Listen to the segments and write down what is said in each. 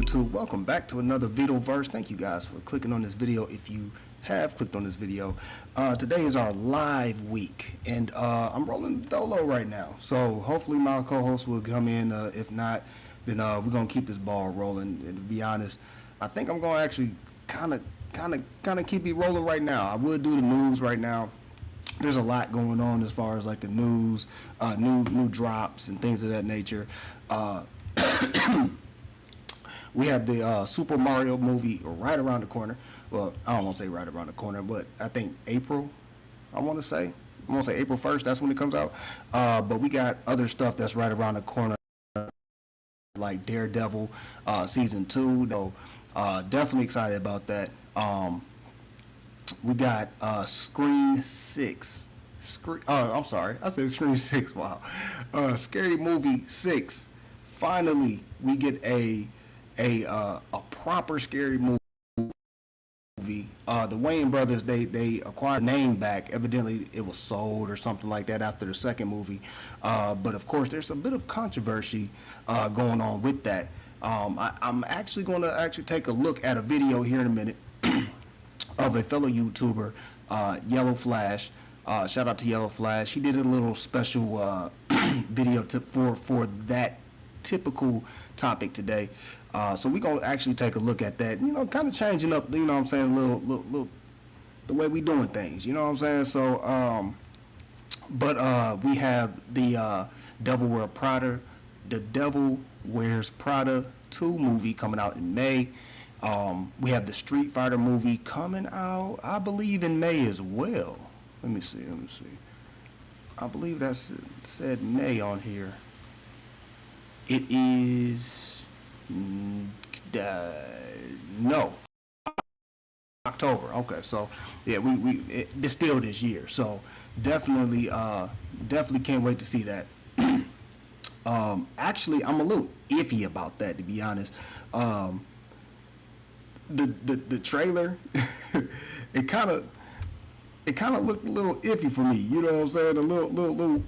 YouTube? Welcome back to another VitoVerse. Thank you guys for clicking on this video. If you have clicked on this video, today is our live week, and I'm rolling dolo right now. So hopefully my co-host will come in. If not, then we're gonna keep this ball rolling. And to be honest, I think I'm gonna actually kind of keep it rolling right now. I would do the news right now. There's a lot going on as far as like the news, new drops and things of that nature. We have the Super Mario movie right around the corner. Well, I don't want to say right around the corner, but I think April, I want to say April 1st, that's when it comes out. But we got other stuff that's right around the corner, like Daredevil season 2, though. Definitely excited about that. We got Scream 6. I'm sorry, I said Scream 6. Wow. Scary Movie 6. Finally, we get a proper scary movie. The Wayne brothers, they acquired the name back. Evidently, it was sold or something like that after the second movie. But of course, there's a bit of controversy going on with that. I'm actually going to take a look at a video here in a minute of a fellow YouTuber, Yellow Flash. Shout out to Yellow Flash. He did a little special video for that typical topic today. So we're going to actually take a look at that, kind of changing up, what I'm saying, a little the way we doing things, what I'm saying? So, but we have the The Devil Wears Prada 2 movie coming out in May. We have the Street Fighter movie coming out, I believe, in May as well. Let me see. I believe that's said May on here. It is no, October. Okay, so yeah, it's still this year. So definitely can't wait to see that. Actually, I'm a little iffy about that, to be honest. The trailer, it kind of looked a little iffy for me. You know what I'm saying? A little.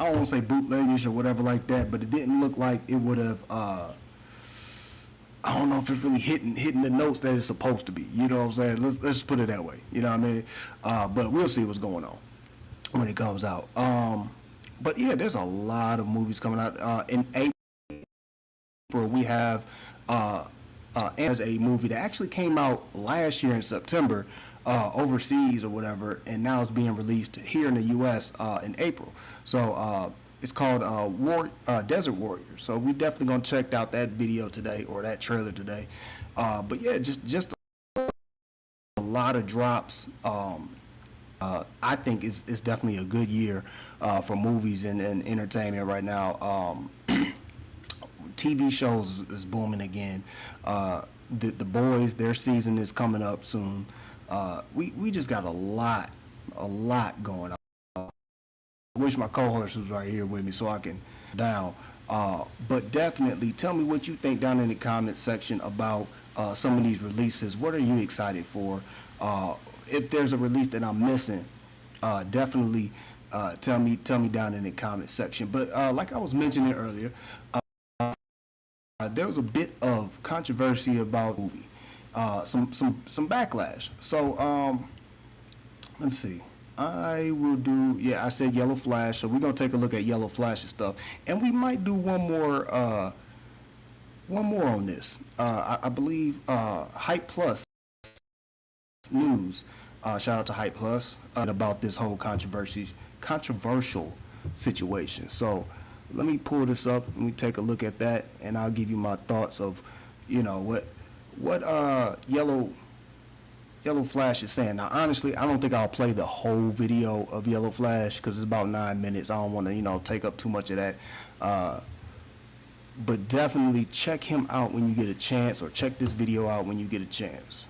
I don't want to say bootleggish or whatever like that, but it didn't look like it would have. I don't know if it's really hitting the notes that it's supposed to be. You know what I'm saying? Let's just put it that way. You know what I mean? But we'll see what's going on when it comes out. But yeah, there's a lot of movies coming out. In April, we have as a movie that actually came out last year in September, overseas or whatever, and now it's being released here in the U.S. In April. So it's called Desert Warrior. So we definitely gonna check out that video today, or that trailer today. But yeah, just a lot of drops. I think it's definitely a good year for movies and entertainment right now. TV shows is booming again. The Boys, their season is coming up soon. We just got a lot going on. I wish my co-host was right here with me so I can down. But definitely tell me what you think down in the comment section about some of these releases. What are you excited for? If there's a release that I'm missing, definitely tell me down in the comment section. But like I was mentioning earlier, there was a bit of controversy about the movie, some backlash. So let me see. I will do. Yeah, I said Yellow Flash, so we're gonna take a look at Yellow Flash's stuff, and we might do one more on this. I believe Hype Plus News. Shout out to Hype Plus about this whole controversial situation. So let me pull this up and we take a look at that, and I'll give you my thoughts of, what Yellow Flash is saying. Now, honestly, I don't think I'll play the whole video of Yellow Flash because it's about 9 minutes. I don't want to, take up too much of that. But definitely check him out when you get a chance, or check this video out when you get a chance.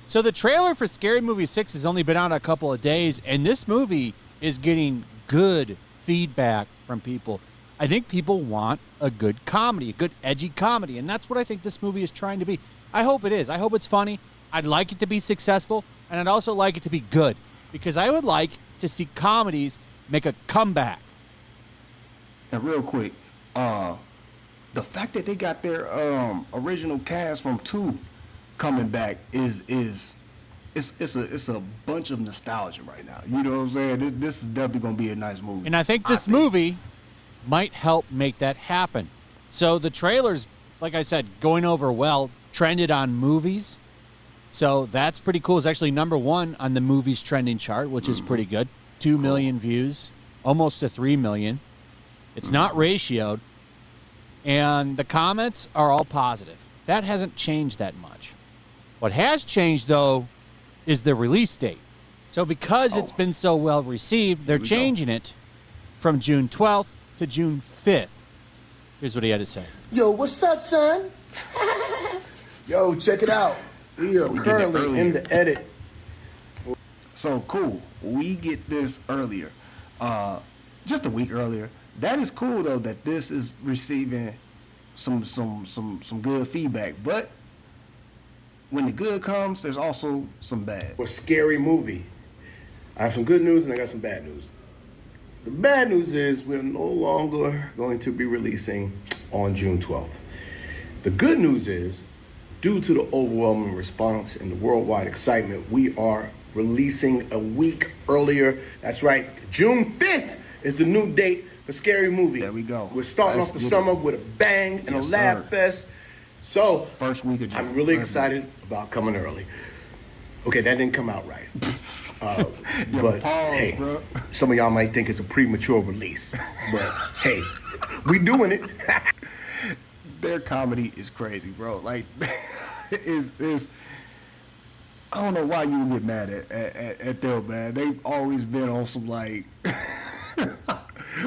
So the trailer for Scary Movie 6 has only been out a couple of days, and this movie is getting good feedback from people. I think people want a good comedy, a good edgy comedy, and that's what I think this movie is trying to be. I hope it is. I hope it's funny. I'd like it to be successful, and I'd also like it to be good, because I would like to see comedies make a comeback. And real quick, the fact that they got their original cast from 2 coming back is it's a bunch of nostalgia right now. You know what I'm saying? This is definitely gonna be a nice movie. And I think this movie might help make that happen. So the trailers, like I said, going over well, trended on movies. So that's pretty cool. It's actually number 1 on the movies trending chart, which is pretty good. 2 million views, almost to 3 million. It's not ratioed. And the comments are all positive. That hasn't changed that much. What has changed, though, is the release date. So because it's been so well received, they're changing it from June 12th to June 5th. Here's what he had to say. Yo, what's up, son? Yo, check it out. We are currently in the edit. So cool. We get this earlier, just a week earlier. That is cool though that this is receiving some good feedback. But when the good comes, there's also some bad. A scary movie. I have some good news and I got some bad news. The bad news is we're no longer going to be releasing on June 12th. The good news is, due to the overwhelming response and the worldwide excitement, we are releasing a week earlier. That's right, June 5th is the new date for Scary Movie. There we go. We're starting off the summer with a bang and a laugh fest. So, first week of June. I'm really excited about coming early. Okay, that didn't come out right. But hey, bro. Some of y'all might think it's a premature release. But hey, we doing it. Their comedy is crazy, bro. Like, is I don't know why you would get mad at them, man. They've always been on some like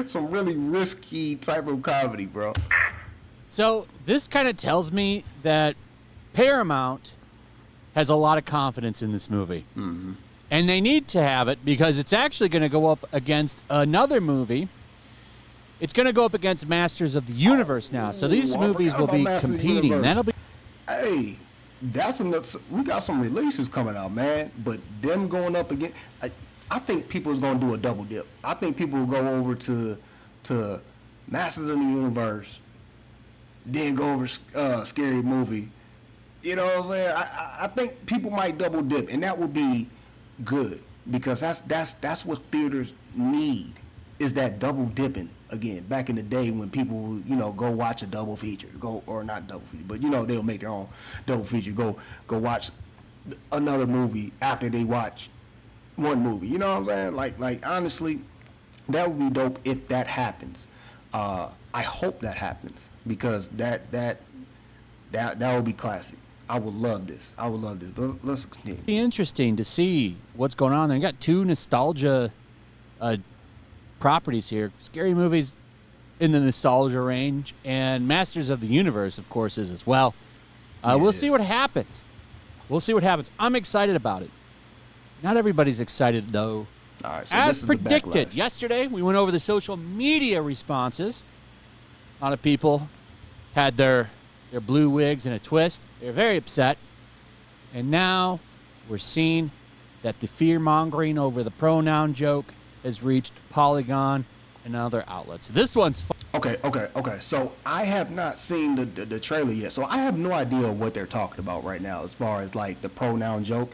some really risky type of comedy, bro. So this kind of tells me that Paramount has a lot of confidence in this movie. Mm-hmm. And they need to have it because it's actually going to go up against another movie. It's going to go up against Masters of the Universe now. So these movies will be competing. That'll be. Hey, we got some releases coming out, man. But them going up again, I think people is going to do a double dip. I think people will go over to Masters of the Universe, then go over Scary Movie. You know what I'm saying? I think people might double dip, and that would be good because that's what theaters need, is that double dipping again. Back in the day when people would, go watch a double feature, or not double feature, but they'll make their own double feature. Go watch another movie after they watch one movie. You know what I'm saying? Like honestly, that would be dope if that happens. I hope that happens because that would be classic. I would love this. But let's continue. It'll be interesting to see what's going on there. You got 2 nostalgia properties here. Scary Movies in the nostalgia range, and Masters of the Universe, of course, is as well. We'll see what happens. I'm excited about it. Not everybody's excited, though. All right, so as predicted, yesterday we went over the social media responses. A lot of people had their blue wigs in a twist. They're very upset. And now we're seeing that the fear-mongering over the pronoun joke has reached Polygon and other outlets. This one's fun. Okay. So I have not seen the trailer yet. So I have no idea what they're talking about right now as far as like the pronoun joke.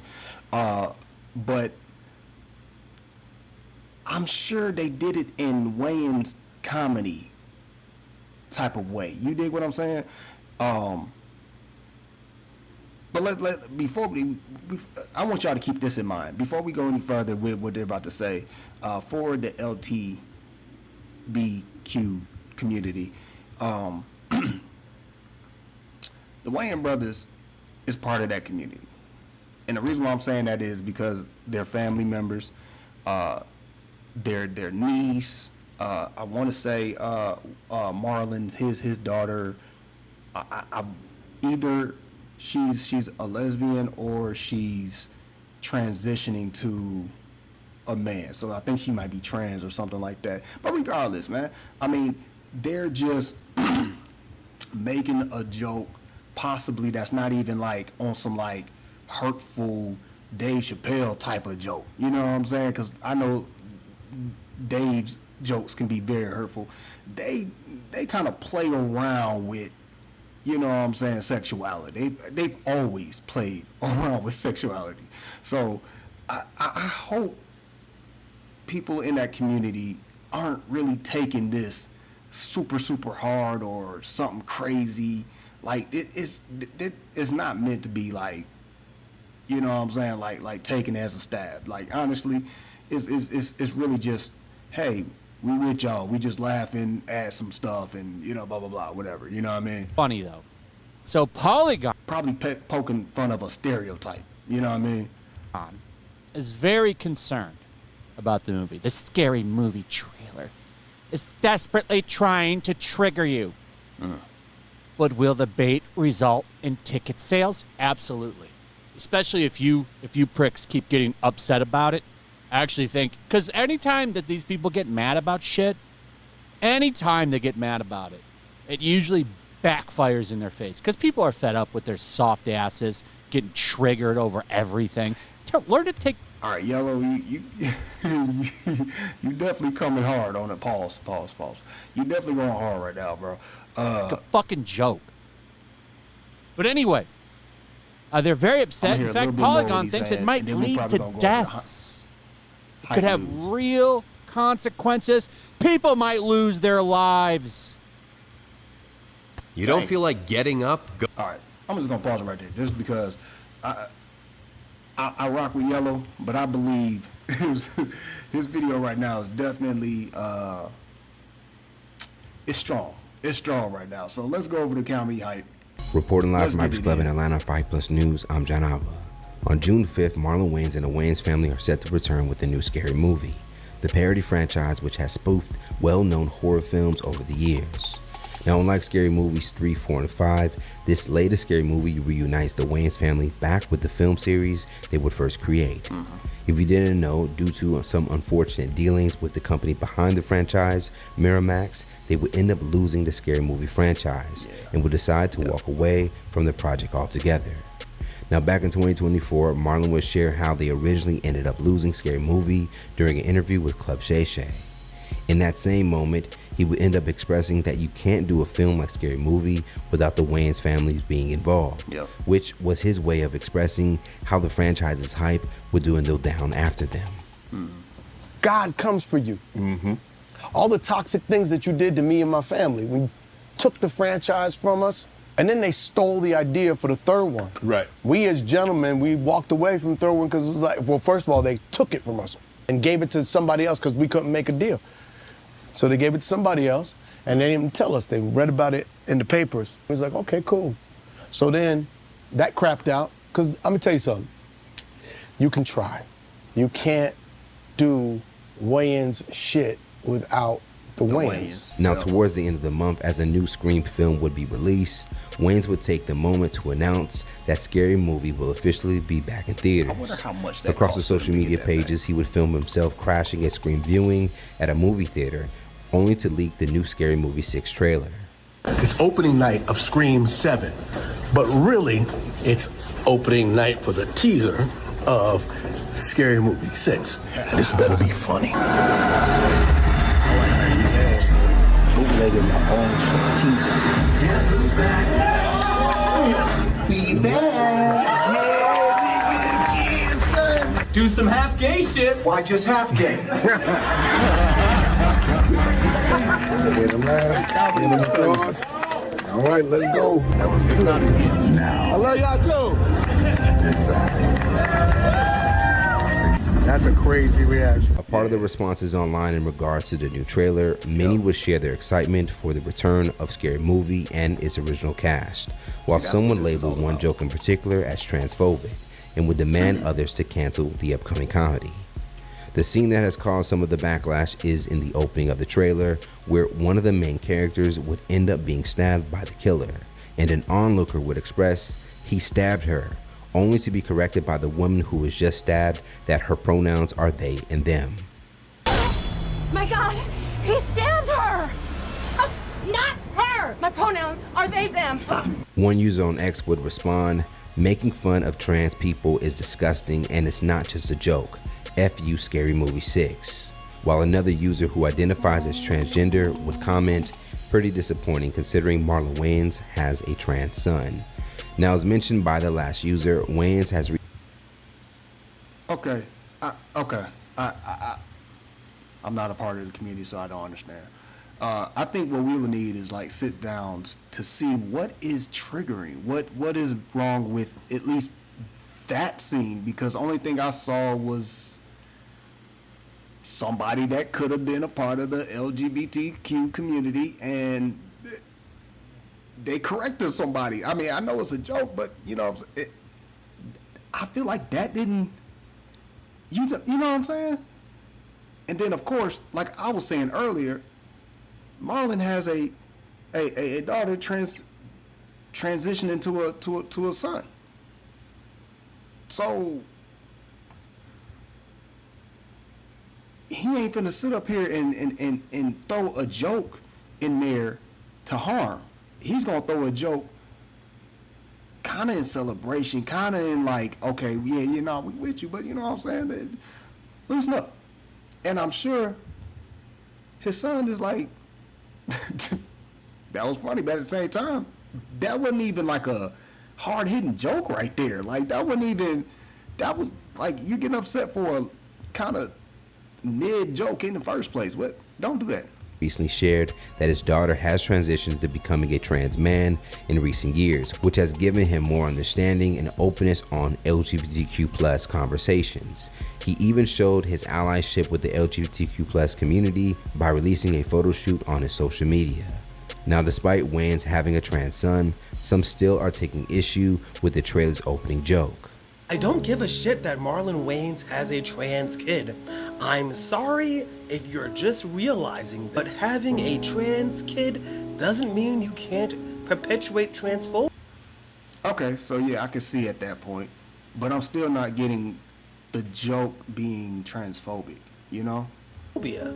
But I'm sure they did it in Wayne's comedy type of way. You dig what I'm saying? But before I want y'all to keep this in mind before we go any further with what they're about to say. For the LGBTQ community, the Wayans brothers is part of that community, and the reason why I'm saying that is because they're family members. Their niece, I want to say Marlon's his daughter. Either she's a lesbian or she's transitioning to a man. So I think she might be trans or something like that. But regardless, man, I mean, they're just making a joke possibly that's not even like on some like hurtful Dave Chappelle type of joke. You know what I'm saying? Because I know Dave's jokes can be very hurtful. They kind of play around with, you know what I'm saying, sexuality. They've always played around with sexuality. So I hope people in that community aren't really taking this super hard or something crazy. Like it's not meant to be like, you know what I'm saying, like taken as a stab. Like honestly, it's really just, hey, we with y'all, we just laughing at some stuff and, you know, blah blah blah, whatever. You know what I mean? Funny though. So Polygon Probably poking fun of a stereotype. You know what I mean? is very concerned about the movie. The Scary Movie trailer is desperately trying to trigger you. But will the bait result in ticket sales? Absolutely. Especially if you pricks keep getting upset about it. I actually think, because anytime that these people get mad about shit, anytime they get mad about it, it usually backfires in their face. Because people are fed up with their soft asses getting triggered over everything. Learn to take... All right, Yellow, you you definitely coming hard on it. Pause. You definitely going hard right now, bro. like a fucking joke. But anyway, they're very upset. In fact, Polygon thinks it might lead to deaths. It could have real consequences. People might lose their lives. You don't feel like getting up? All right, I'm just gonna pause it right there, just because I rock with Yellow, but I believe his video right now is definitely it's strong. It's strong right now. So let's go over to comedy hype. Reporting live Let's from get Irish it Club in in. Atlanta, 5 Plus News, I'm John Alba. On June 5th, Marlon Wayans and the Wayans family are set to return with a new Scary Movie, the parody franchise which has spoofed well-known horror films over the years. Now, unlike Scary Movies 3, 4, and 5, this latest Scary Movie reunites the Wayans family back with the film series they would first create. If you didn't know, due to some unfortunate dealings with the company behind the franchise, Miramax, they would end up losing the Scary Movie franchise and would decide to walk away from the project altogether. Now, back in 2024, Marlon would share how they originally ended up losing Scary Movie during an interview with Club Shay Shay. In that same moment, he would end up expressing that you can't do a film like Scary Movie without the Wayans families being involved, which was his way of expressing how the franchise's hype would dwindle down after them. God comes for you. All the toxic things that you did to me and my family. We took the franchise from us, and then they stole the idea for the third one. Right. We as gentlemen, we walked away from the third one because it was like, well, first of all, they took it from us and gave it to somebody else because we couldn't make a deal. So they gave it to somebody else, and they didn't even tell us. They read about it in the papers. It was like, okay, cool. So then that crapped out, because I'm gonna tell you something. You can try. You can't do Wayans shit without the Wayans. Now, towards the end of the month, as a new Scream film would be released, Wayans would take the moment to announce that Scary Movie will officially be back in theaters. I wonder how much that Across the costs them social to media get that back. pages, he would film himself crashing a Scream viewing at a movie theater, only to leak the new Scary Movie 6 trailer. It's opening night of Scream 7, but really, it's opening night for the teaser of Scary Movie 6. This better be funny. Bootlegging my own teaser. We back. Yeah, Do some half gay shit. why just half gay? Get them loud. Get them applause. All right, let's go. That was good. I love y'all too. That's a crazy reaction. A part of the responses online in regards to the new trailer, many would share their excitement for the return of Scary Movie and its original cast, while some would label one joke in particular as transphobic and would demand others to cancel the upcoming comedy. The scene that has caused some of the backlash is in the opening of the trailer, where one of the main characters would end up being stabbed by the killer, and an onlooker would express he stabbed her, only to be corrected by the woman who was just stabbed that her pronouns are they and them. My God, he stabbed her! Not her! My pronouns are they, them. One user on X would respond, making fun of trans people is disgusting and it's not just a joke. F you Scary Movie 6. while another user who identifies as transgender would comment, "Pretty disappointing considering Marlon Wayans has a trans son." Now, as mentioned by the last user, Wayans has Okay. I'm not a part of the community, so I don't understand. I think what we would need is like sit downs to see what is triggering, what is wrong with at least that scene, because the only thing I saw was somebody that could have been a part of the LGBTQ community and they corrected somebody. I mean, I know it's a joke, but you know, I feel like that didn't. You know what I'm saying? And then, of course, like I was saying earlier, Marlon has a daughter transitioning to a son. So he ain't finna sit up here and throw a joke in there to harm. He's gonna throw a joke kind of in celebration, kind of in like, okay, yeah, you know, we with you, but you know what I'm saying? Loosen up. And I'm sure his son is like, that was funny, but at the same time, that wasn't even like a hard-hitting joke right there. Like, that wasn't even, that was like, you getting upset for a kind of mid-joke in the first place. What? Don't do that. Recently shared that his daughter has transitioned to becoming a trans man in recent years, which has given him more understanding and openness on LGBTQ+ conversations. He even showed his allyship with the LGBTQ+ community by releasing a photo shoot on his social media. Now, despite Wayans having a trans son, some still are taking issue with the trailer's opening joke. I don't give a shit that Marlon Wayans has a trans kid. I'm sorry if you're just realizing that having a trans kid doesn't mean you can't perpetuate transphobia. Okay, so yeah, I can see at that point, but I'm still not getting the joke being transphobic, you know?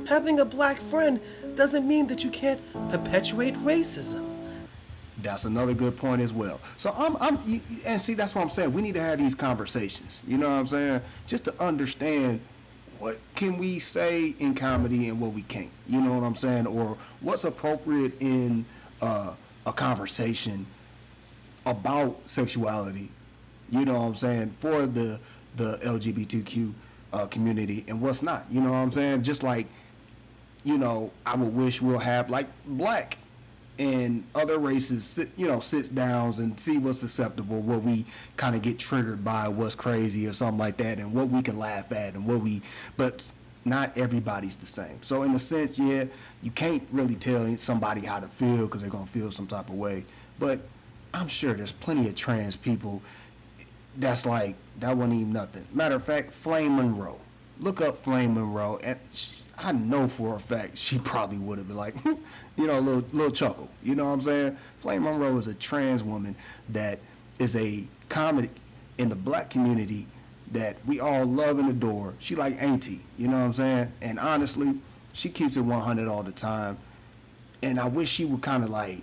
Having a black friend doesn't mean that you can't perpetuate racism. That's another good point as well. So and see, that's what I'm saying. We need to have these conversations. You know what I'm saying? Just to understand what can we say in comedy and what we can't. You know what I'm saying? Or what's appropriate in a conversation about sexuality. You know what I'm saying? For the LGBTQ community, and what's not. You know what I'm saying? Just like, you know, I would wish we'll have like black and other races sit downs and see what's acceptable, what we kind of get triggered by, what's crazy or something like that, and what we can laugh at, and but not everybody's the same. So in a sense, yeah, you can't really tell somebody how to feel because they're gonna feel some type of way. But I'm sure there's plenty of trans people that's like, that wasn't even nothing. Matter of fact, Flame Monroe. Look up Flame Monroe, and I know for a fact she probably would have been like, you know, a little chuckle. You know what I'm saying? Flame Monroe is a trans woman that is a comedy in the black community that we all love and adore. She like Auntie, you know what I'm saying? And honestly, she keeps it 100 all the time. And I wish she would kind of like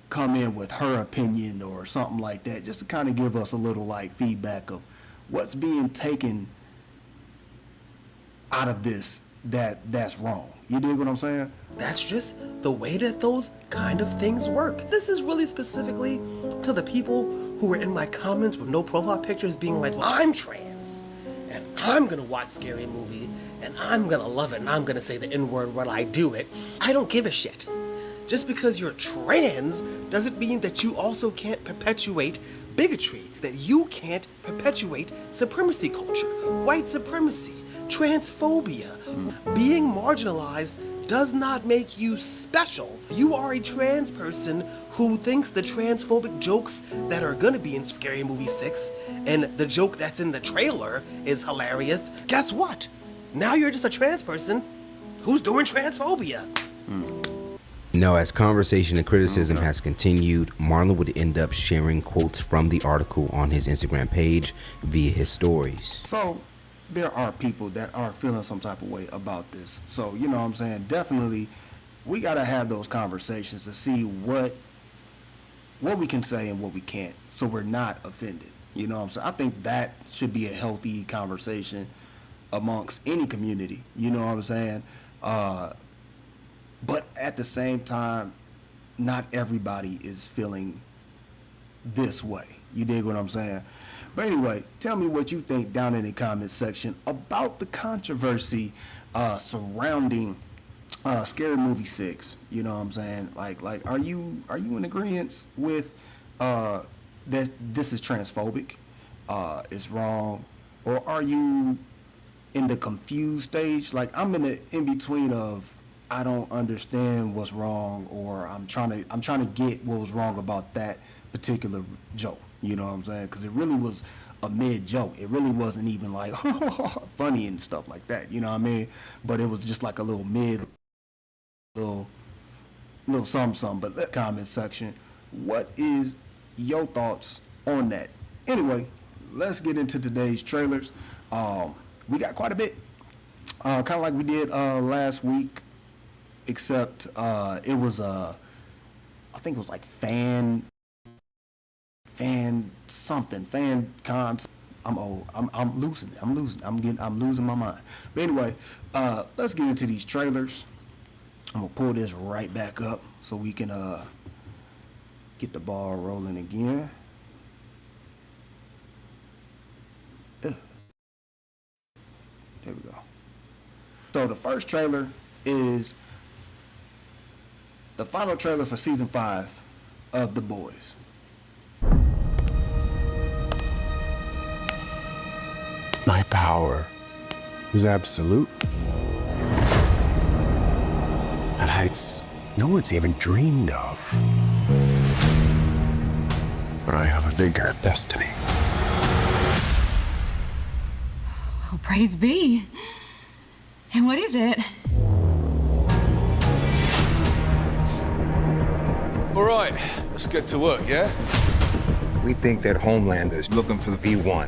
come in with her opinion or something like that, just to kind of give us a little like feedback of what's being taken out of this that's wrong. You dig what I'm saying? That's just the way that those kind of things work. This is really specifically to the people who were in my comments with no profile pictures being like, well, I'm trans and I'm gonna watch Scary Movie and I'm gonna love it and I'm gonna say the N-word when I do it. I don't give a shit. Just because you're trans doesn't mean that you also can't perpetuate bigotry, that you can't perpetuate supremacy culture, white supremacy, transphobia. Being marginalized does not make you special. You are a trans person who thinks the transphobic jokes that are gonna be in Scary Movie 6 and the joke that's in the trailer is hilarious. Guess what? Now you're just a trans person who's doing transphobia. Now, as conversation and criticism has continued, Marlon would end up sharing quotes from the article on his Instagram page via his stories. So there are people that are feeling some type of way about this. So, you know what I'm saying? Definitely, we got to have those conversations to see what we can say and what we can't, so we're not offended. You know what I'm saying? I think that should be a healthy conversation. amongst any community. You know what I'm saying? But at the same time, not everybody is feeling this way. You dig what I'm saying? But anyway, tell me what you think down in the comments section about the controversy surrounding Scary Movie 6. You know what I'm saying? Like, are you in agreement with this is transphobic? It's wrong, or are you in the confused stage? Like, I'm in the in between of I don't understand what's wrong, or I'm trying to get what was wrong about that particular joke. You know what I'm saying? Because it really was a mid joke. It really wasn't even like funny and stuff like that. You know what I mean? But it was just like a little mid, little something. But that comment section, what is your thoughts on that? Anyway, let's get into today's trailers. We got quite a bit, kind of like we did last week, except it was I think it was like fan cons. I'm old. I'm losing my mind. But anyway, let's get into these trailers. I'm gonna pull this right back up so we can get the ball rolling again. There we go. So the first trailer is the final trailer for season 5 of The Boys. My power is absolute. At heights no one's even dreamed of. But I have a bigger destiny. Oh, praise be. And what is it? All right, let's get to work, yeah? We think that Homelander's looking for the V1.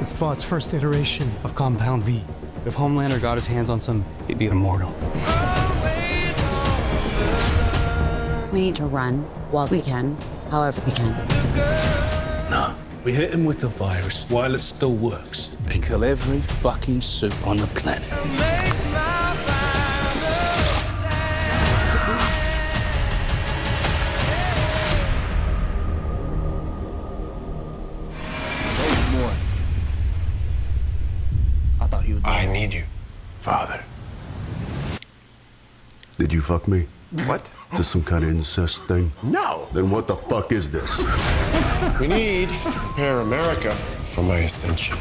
It's Vought's first iteration of Compound V. If Homelander got his hands on some, he'd be immortal. We need to run while we can, however we can. No, we hit him with the virus while it still works and kill every fucking suit on the planet. I need you, Father. Did you fuck me? What? Is this some kind of incest thing? No. Then what the fuck is this? We need to prepare America for my ascension.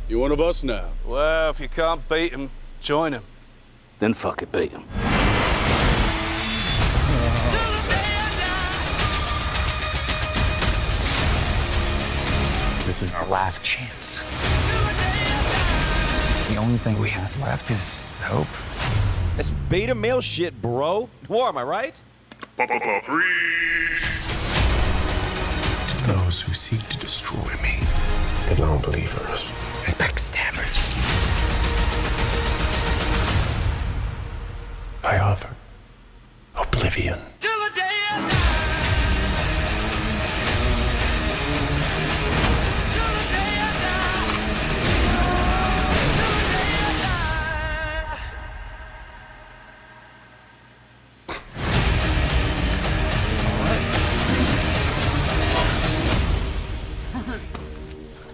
You one of us now? Well, if you can't beat him, join him. Then fuck it, beat him. This is our last chance. The only thing we have left is hope. That's beta male shit, bro. War, am I right? Those who seek to destroy me, the non-believers and backstabbers. I offer oblivion.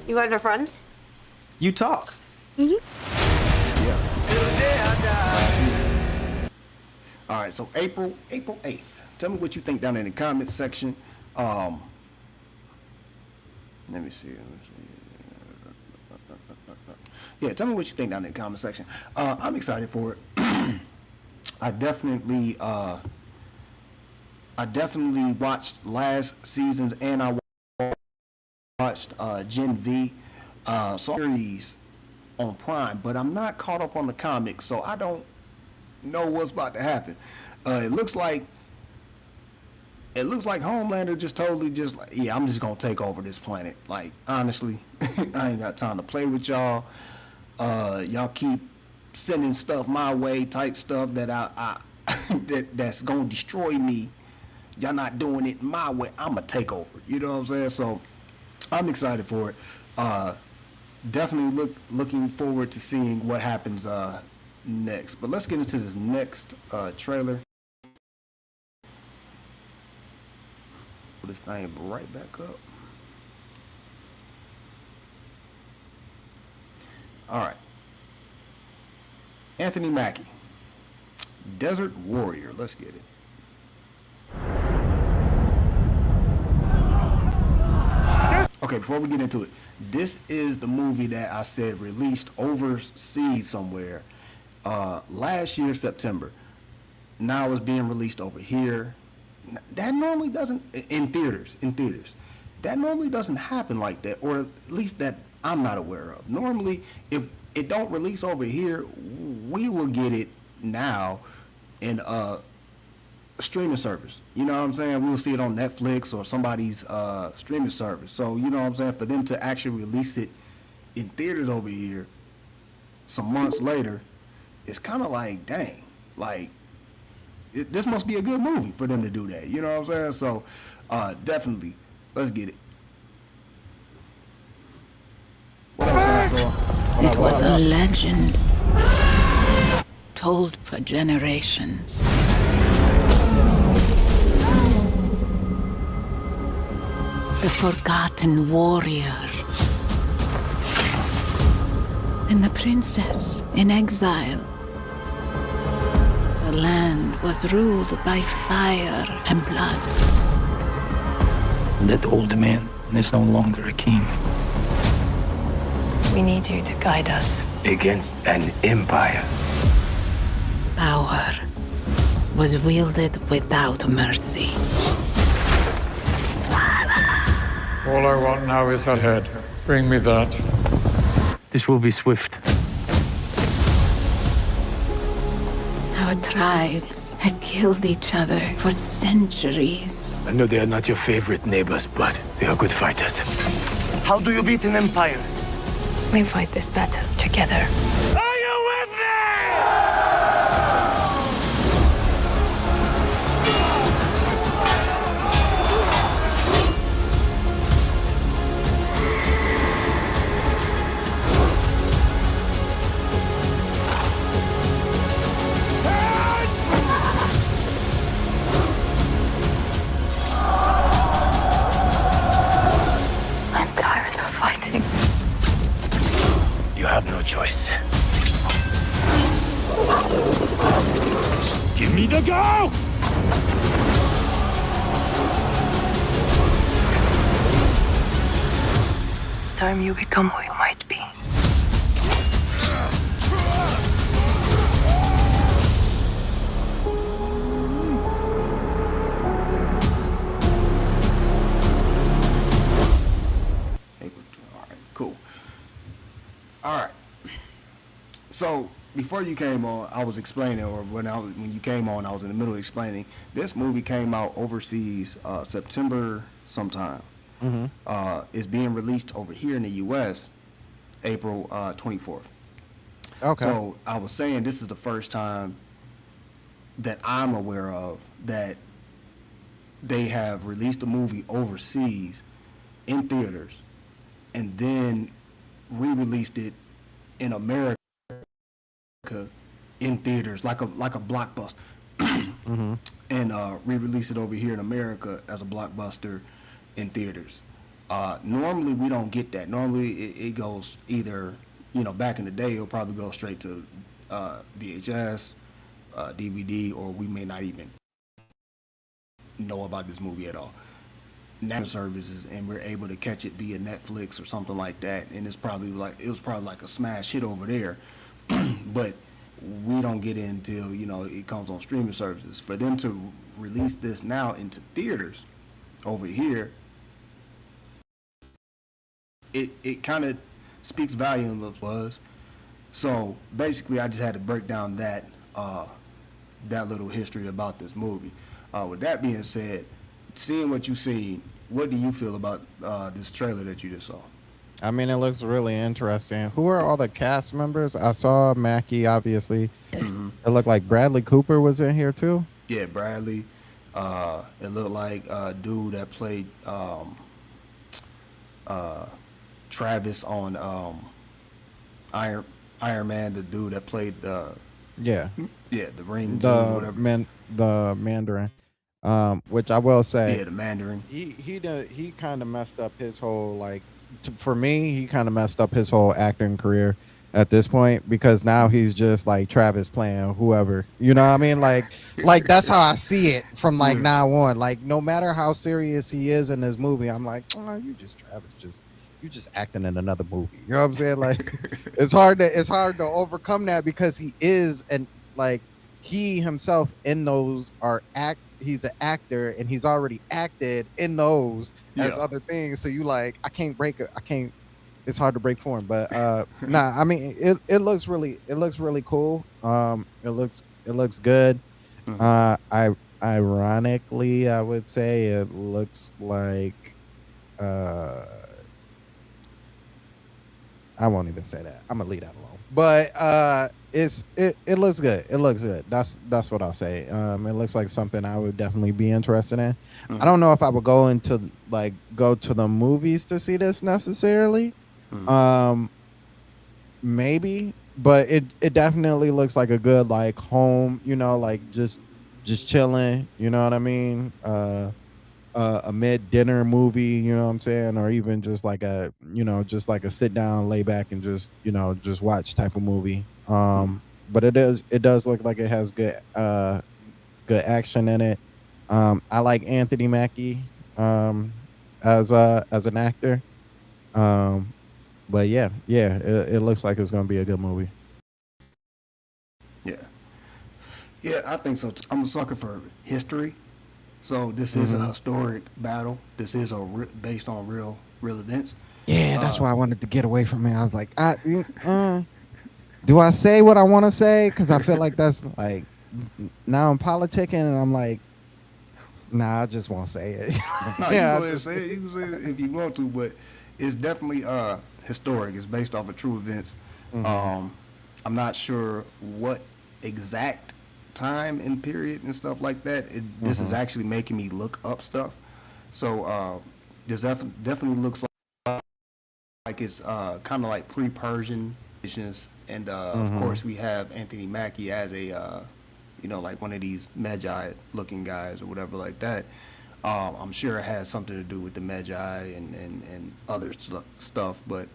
You guys are friends? You talk. All right, so April 8th. Tell me what you think down in the comments section. Let me see. Yeah, tell me what you think down in the comment section. I'm excited for it. I definitely watched last season's, and I watched Gen V series on Prime, but I'm not caught up on the comics, so I don't know what's about to happen. It looks like Homelander just totally just like, yeah, I'm just gonna take over this planet. Like, honestly, I ain't got time to play with y'all. Y'all keep sending stuff my way, type stuff that I that's gonna destroy me. Y'all not doing it my way. I'ma take over. You know what I'm saying? So I'm excited for it. Definitely looking forward to seeing what happens next. But let's get into this next trailer. Put this thing right back up. All right. Anthony Mackie, Desert Warrior. Let's get it. Okay, before we get into it, this is the movie that I said released overseas somewhere last year, September. Now it's being released over here. That normally doesn't, in theaters. That normally doesn't happen like that, or at least that I'm not aware of. Normally, if it don't release over here, we will get it now in a streaming service. You know what I'm saying? We'll see it on Netflix or somebody's streaming service. So, you know what I'm saying? For them to actually release it in theaters over here some months later, it's kind of like, dang, like, this must be a good movie for them to do that. You know what I'm saying? So, definitely, let's get it. It was a legend told for generations. The forgotten warrior and the princess in exile. The land was ruled by fire and blood. That old man is no longer a king. We need you to guide us. Against an empire. Power was wielded without mercy. All I want now is her head. Bring me that. This will be swift. Our tribes had killed each other for centuries. I know they are not your favorite neighbors, but they are good fighters. How do you beat an empire? We fight this battle together. Are you with me? I'm tired of fighting. You have no choice. Give me the go! It's time you become who you might be. Cool. All right. So before you came on, I was explaining, or when you came on, I was in the middle of explaining. This movie came out overseas September sometime. It's being released over here in the U.S. April 24th. Okay. So I was saying this is the first time that I'm aware of that they have released a movie overseas in theaters and then re-released it in America in theaters like a blockbuster, and re-release it over here in America as a blockbuster in theaters. Normally we don't get that. Normally it goes either, back in the day it'll probably go straight to VHS, DVD, or we may not even know about this movie at all. Now services, and we're able to catch it via Netflix or something like that, and it was probably like a smash hit over there. But we don't get it until it comes on streaming services. For them to release this now into theaters over here, it kind of speaks volume of was. So basically, I just had to break down that little history about this movie. With that being said, seeing what you've seen, what do you feel about this trailer that you just saw? I mean, it looks really interesting. Who are all the cast members? I saw Mackie, obviously. It looked like Bradley Cooper was in here too. Yeah, Bradley. It looked like a dude that played Travis on Iron Man, the dude that played the Yeah, the ring dude, the whatever. the Mandarin, which I will say, Yeah, the Mandarin. he kind of messed up his whole for me, he kind of messed up his whole acting career at this point because now he's just like Travis playing whoever. You know what I mean? Like that's how I see it from like now on. Like no matter how serious he is in this movie, I'm like, oh, you just Travis, you just acting in another movie. You know what I'm saying? Like it's hard to overcome that because he is and like he himself in those he's an actor and he's already acted in those as other things. So you like, I can't break it. It's hard to break for him, but nah, I mean, it looks really cool. It looks good. Ironically, I would say it looks like, I won't even say that. I'm gonna leave that alone. But it looks good. It looks good. That's what I'll say. It looks like something I would definitely be interested in. I don't know if I would go to the movies to see this necessarily. Maybe, but it definitely looks like a good like home, like just chilling, you know what I mean? A mid dinner movie, you know what I'm saying, or even just like a sit down, lay back and just watch type of movie. But it does look like it has good action in it. I like Anthony Mackie as an actor. But yeah, it looks like it's gonna be a good movie. Yeah, I think so. I'm a sucker for history. So this is a historic battle. This is based on real events. Yeah, that's why I wanted to get away from it. I was like, do I say what I want to say? Because I feel like that's like now I'm politicking, and I'm like, nah, I just won't say it. No, you can go ahead and say it. You can say it if you want to, but it's definitely historic. It's based off of true events. I'm not sure what exact time and period and stuff like that. This is actually making me look up stuff. So this definitely looks like it's kind of like pre-Persian traditions. And of course we have Anthony Mackie as a like one of these Magi looking guys or whatever like that. I'm sure it has something to do with the Magi and other stuff, but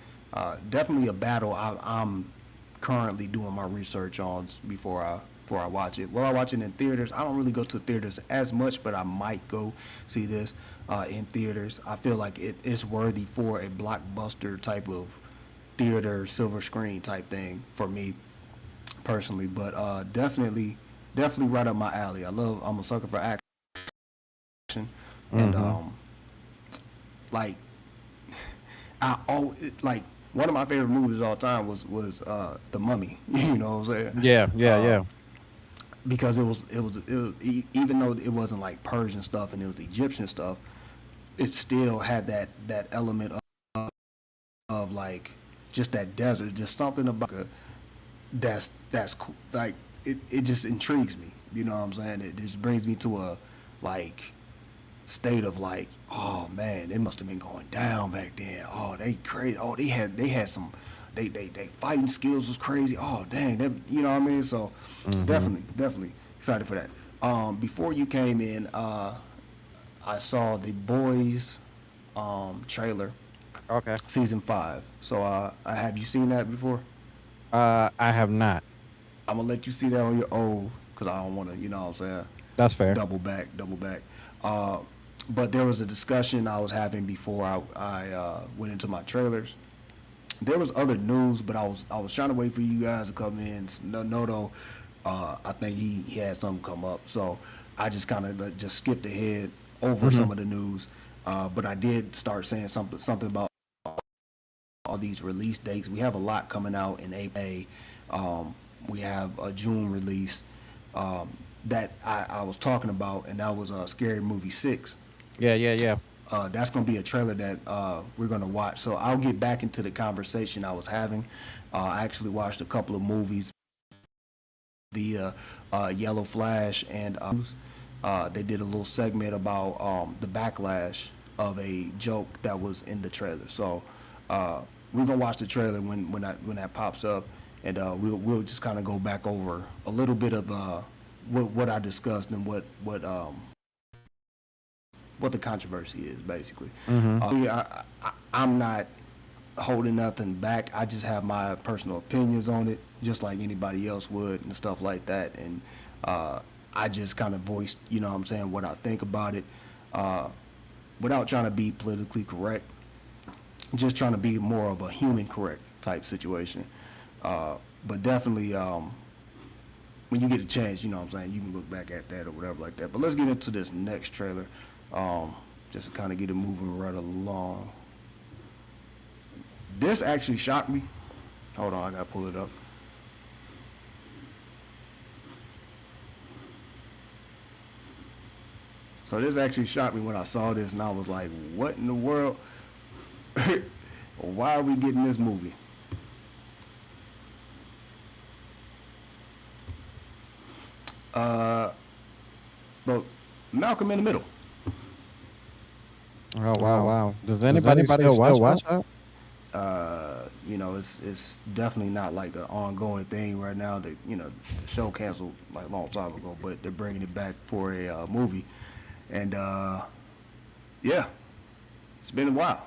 definitely a battle I'm currently doing my research on before I watch it. Will I watch it in theaters? I don't really go to theaters as much, but I might go see this in theaters. I feel like it is worthy for a blockbuster type of theater, silver screen type thing for me personally. But definitely right up my alley. I'm a sucker for action, and like one of my favorite movies of all time was The Mummy. You know what I'm saying? Yeah. Because it was even though it wasn't like Persian stuff and it was Egyptian stuff, it still had that element of like just that desert, just something about that's cool. Like it just intrigues me. You know what I'm saying? It just brings me to a like state of like, oh man, it must have been going down back then. Oh, they crazy. Oh, they had some. They fighting skills was crazy. Oh dang, you know what I mean? So definitely excited for that. Before you came in, I saw the Boys trailer. Okay. Season 5. So have you seen that before? I have not. I'm gonna let you see that on your own because I don't want to. You know what I'm saying? That's fair. Double back. But there was a discussion I was having before I went into my trailers. There was other news, but I was trying to wait for you guys to come in. Noto, I think he had something come up, so I just kind of just skipped ahead over some of the news. But I did start saying something about all these release dates. We have a lot coming out in April. We have a June release that I was talking about, and that was Scary Movie 6. Yeah. That's going to be a trailer that we're going to watch. So I'll get back into the conversation I was having. I actually watched a couple of movies via Yellow Flash, and they did a little segment about the backlash of a joke that was in the trailer. So we're gonna watch the trailer when that pops up, and we'll just kind of go back over a little bit of what I discussed and what the controversy is basically. I'm not holding nothing back. I just have my personal opinions on it, just like anybody else would and stuff like that. And I just kind of voiced, you know what I'm saying, what I think about it, without trying to be politically correct, just trying to be more of a human correct type situation. But definitely, when you get a chance, you know what I'm saying, you can look back at that or whatever like that. But let's get into this next trailer, just to kind of get it moving right along. This actually shocked me. Hold on, I gotta pull it up. So this actually shocked me when I saw this, and I was like, what in the world? Why are we getting this movie? But Malcolm in the Middle. Oh wow! Does anybody still watch that? You know, it's definitely not like an ongoing thing right now. That, you know, the show canceled like a long time ago, but they're bringing it back for a movie, and yeah, it's been a while.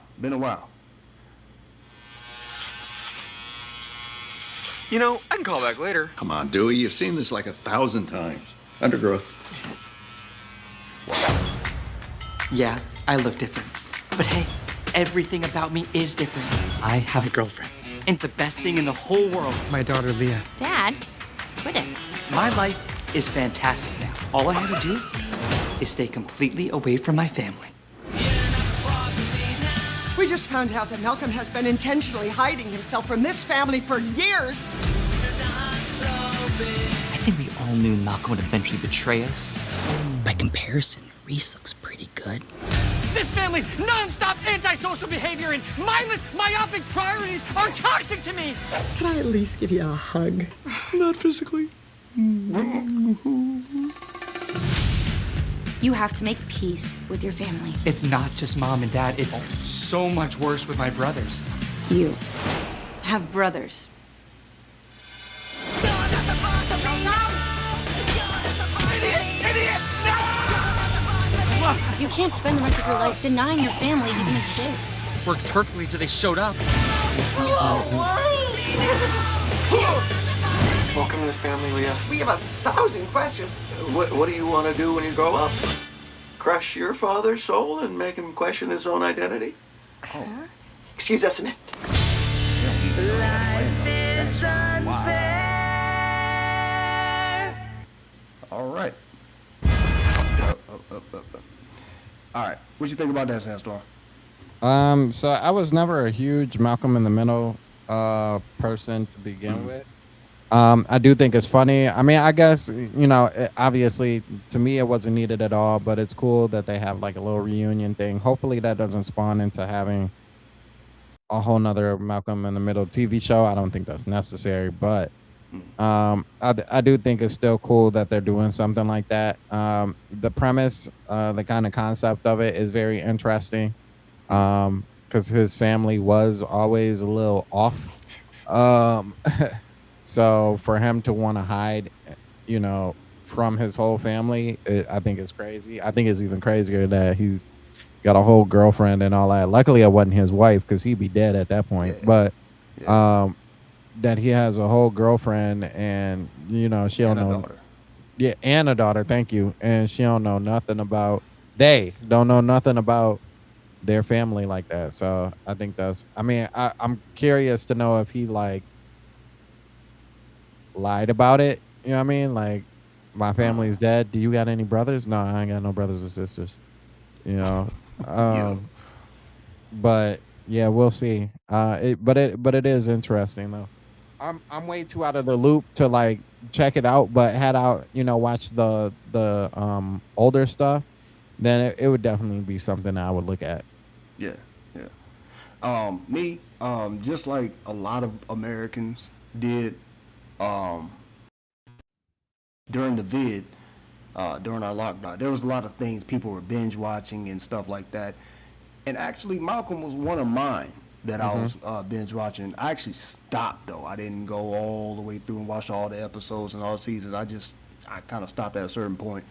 You know, I can call back later. Come on, Dewey, you've seen this like 1,000 times. Undergrowth. Yeah, I look different. But hey, everything about me is different. I have a girlfriend. And the best thing in the whole world, my daughter Leah. Dad, quit it. My life is fantastic now. All I have to do is stay completely away from my family. We just found out that Malcolm has been intentionally hiding himself from this family for years. I think we all knew Malcolm would eventually betray us. By comparison, Reese looks pretty good. This family's non-stop antisocial behavior and mindless, myopic priorities are toxic to me. Can I at least give you a hug? Not physically. You have to make peace with your family. It's not just mom and dad, it's so much worse with my brothers. You have brothers. You can't spend the rest of your life denying your family even exists. Worked perfectly until they showed up. Welcome to the family, Leah. We have 1,000 questions. What do you want to do when you grow up? Crush your father's soul and make him question his own identity? Excuse us a minute. All right. All right. What you think about that, Sandstorm? So I was never a huge Malcolm in the Middle person to begin with. I do think it's funny. I mean, I guess, you know, obviously to me it wasn't needed at all, but it's cool that they have like a little reunion thing. Hopefully that doesn't spawn into having a whole nother Malcolm in the Middle TV show. I don't think that's necessary, but I do think it's still cool that they're doing something like that. The premise, the kind of concept of it is very interesting, because his family was always a little off. So for him to want to hide, you know, from his whole family, I think it's crazy. I think it's even crazier that he's got a whole girlfriend and all that. Luckily, I wasn't his wife, because he'd be dead at that point. Yeah. But that he has a whole girlfriend, and, you know, she don't know. Yeah, and a daughter. Thank you. And she don't know nothing about. They don't know nothing about their family like that. So I think that's. I mean, I'm curious to know if he like lied about it. You know what I mean? Like, my family's dead. Do you got any brothers? No, I ain't got no brothers or sisters. You know. But yeah, we'll see. But it is interesting though. I'm way too out of the loop to like check it out, but had I, you know, watched the older stuff, then it would definitely be something I would look at. Yeah. Me, just like a lot of Americans did, during the vid, during our lockdown, there was a lot of things people were binge watching and stuff like that. And actually, Malcolm was one of mine that I was binge watching. I actually stopped though. I didn't go all the way through and watch all the episodes and all the seasons. I kind of stopped at a certain point.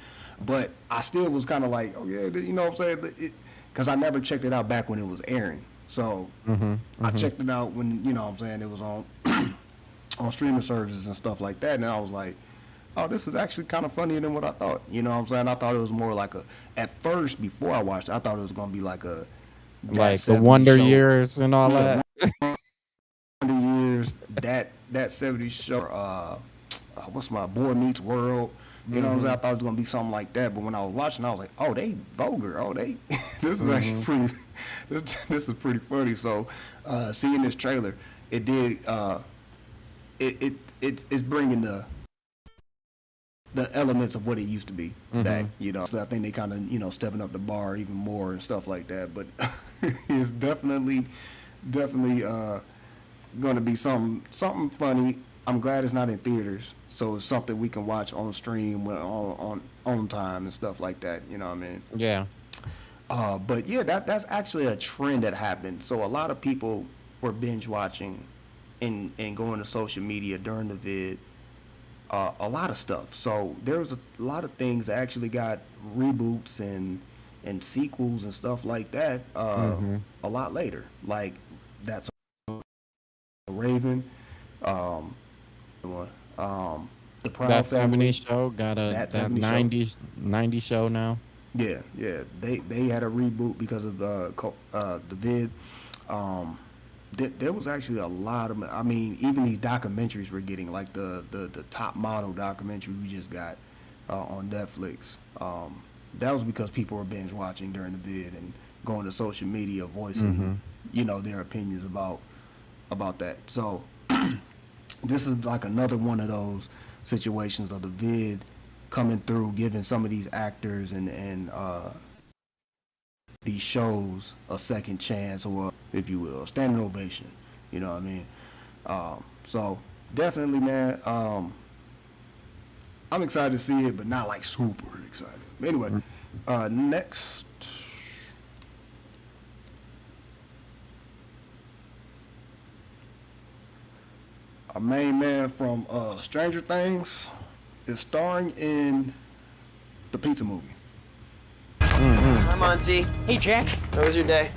But I still was kind of like, oh yeah, you know what I'm saying? Because I never checked it out back when it was airing. So I checked it out when, you know what I'm saying, it was on on streaming services and stuff like that. And I was like, oh, this is actually kind of funnier than what I thought. You know what I'm saying? I thought it was more like at first, before I watched it, I thought it was going to be like the Wonder Years and all that. Wonder Years, that 70s show, what's my Boy Meets World. You know what I'm saying? I thought it was going to be something like that. But when I was watching, I was like, oh, they vulgar. Oh, they, this is actually pretty, this is pretty funny. So seeing this trailer, it did, it's bringing the elements of what it used to be back, you know. So I think they kind of, you know, stepping up the bar even more and stuff like that. But it's definitely going to be something funny. I'm glad it's not in theaters, so it's something we can watch on stream on time and stuff like that. You know what I mean? Yeah. But yeah, that's actually a trend that happened. So a lot of people were binge watching and going to social media during the vid. A lot of stuff. So there was a lot of things that actually got reboots and sequels and stuff like that a lot later. Like That's Raven, the Proud That Family 70s show got that 90s show now. Yeah, they had a reboot because of the vid. There was actually a lot of, I mean, even these documentaries we're getting, like the Top Model documentary we just got on Netflix. That was because people were binge watching during the vid and going to social media, voicing, you know, their opinions about that. So this is like another one of those situations of the vid coming through, giving some of these actors and these shows a second chance, or if you will, a standing ovation. You know what I mean? So definitely, man, I'm excited to see it, but not like super excited. Anyway, next. Our main man from Stranger Things is starring in the pizza movie. Hi, Monty. Hey, Jack. How was your day?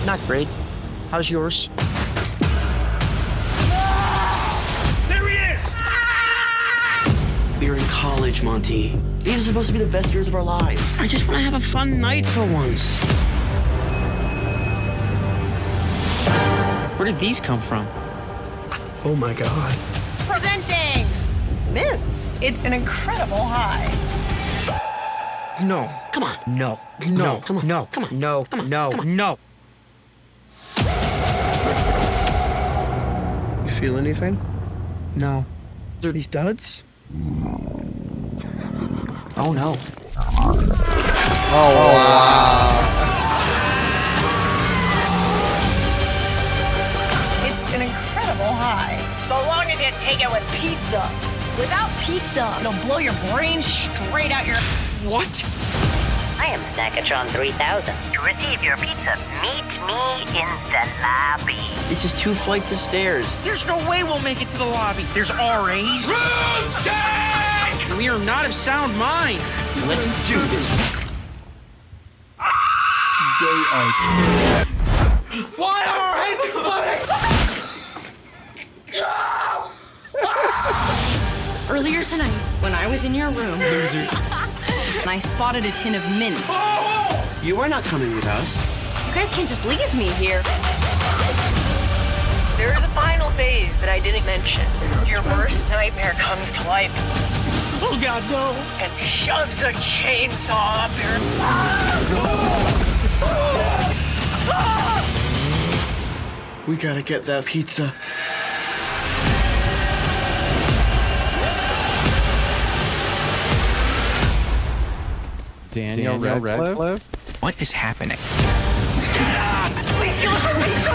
Not great. How's yours? There he is! We're in college, Monty. These are supposed to be the best years of our lives. I just want to have a fun night for once. Where did these come from? Oh my God. Presenting Mints. It's an incredible high. No. Come on. No. No. Come on. No. Come on. No. Come on. No. Come on. No. You feel anything? No. Are these duds? Oh, no. Oh, wow. It's an incredible high. So long as you take it with pizza. Without pizza, it'll blow your brain straight out your... What? I am Snackatron 3000. To receive your pizza, meet me in the lobby. This is 2 flights of stairs. There's no way we'll make it to the lobby. There's RAs. Room check! We are not of sound mind. Let's do this. They are. Why are our heads exploding? Earlier tonight, when I was in your room, Loser. and I spotted a tin of mints. You are not coming with us. You guys can't just leave me here. There is a final phase that I didn't mention. Your worst nightmare comes to life Oh, God, no. and shoves a chainsaw up your... We gotta get that pizza. Daniel Radcliffe? What is happening? Please give us a pizza!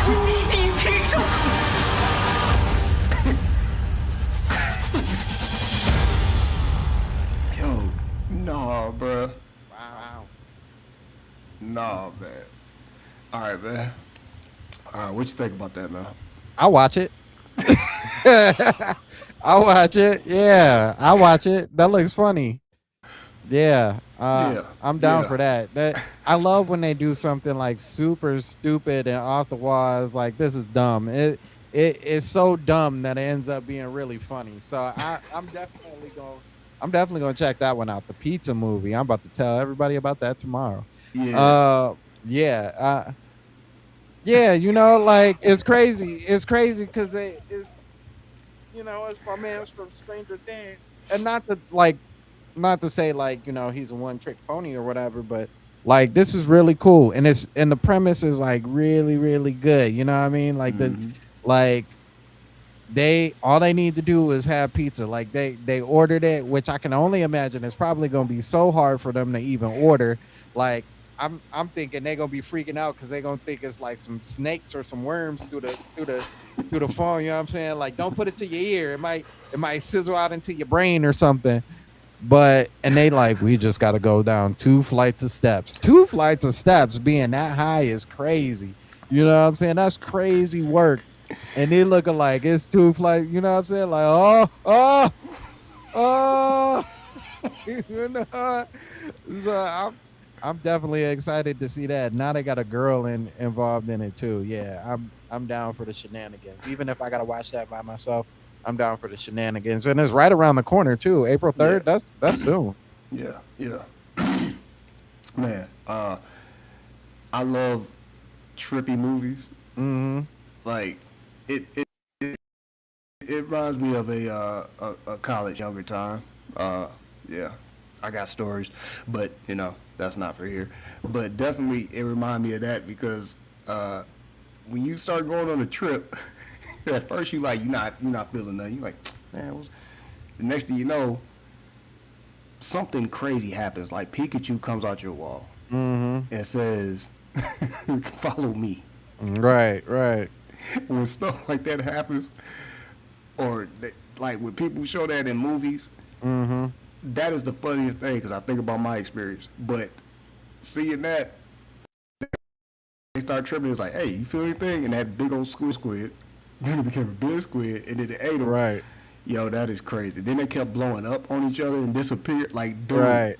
We need to eat pizza! Yo, no. right, man. All right, what you think about that, man? I watch it. I watch it. Yeah, I watch it. That looks funny. Yeah, Yeah, I'm down yeah. for that. I love when they do something like super stupid and off the wall. It's like this is dumb. It's so dumb that it ends up being really funny. So I'm definitely gonna check that one out. The pizza movie. I'm about to tell everybody about that tomorrow. Yeah. Yeah. Yeah. You know, like it's crazy. It's crazy because it's it's my man's from Stranger Things, and not to say like he's a one trick pony or whatever, but like this is really cool, and the premise is like really really good. You know what I mean? Like like all they need to do is have pizza. Like they ordered it, which I can only imagine is probably going to be so hard for them to even order. Like I'm thinking they're gonna be freaking out because they're gonna think it's like some snakes or some worms through the phone. You know what I'm saying? Like don't put it to your ear. It might sizzle out into your brain or something. And they like, we just got to go down 2 flights of steps. 2 flights of steps being that high is crazy. You know what I'm saying? That's crazy work. And they looking like it's 2 flights. You know what I'm saying? Like, oh. You know? So I'm definitely excited to see that. Now they got a girl involved in it too. Yeah, I'm down for the shenanigans. Even if I got to watch that by myself, I'm down for the shenanigans, and it's right around the corner too. April 3rd. Yeah. That's soon. Yeah, man. I love trippy movies. Mm-hmm. Like it reminds me of a college younger time. Yeah, I got stories, but that's not for here. But definitely, it reminded me of that because when you start going on a trip. At first, you're not feeling nothing. You're like, man, the next thing you know, something crazy happens. Like Pikachu comes out your wall and says, "Follow me." Right. When stuff like that happens, or like when people show that in movies, that is the funniest thing because I think about my experience. But seeing that, they start tripping. It's like, hey, you feel anything? And that big old squid. Then it became a big squid, and then it ate them. Right. Yo, that is crazy. Then they kept blowing up on each other and disappeared. Like, dude. Right.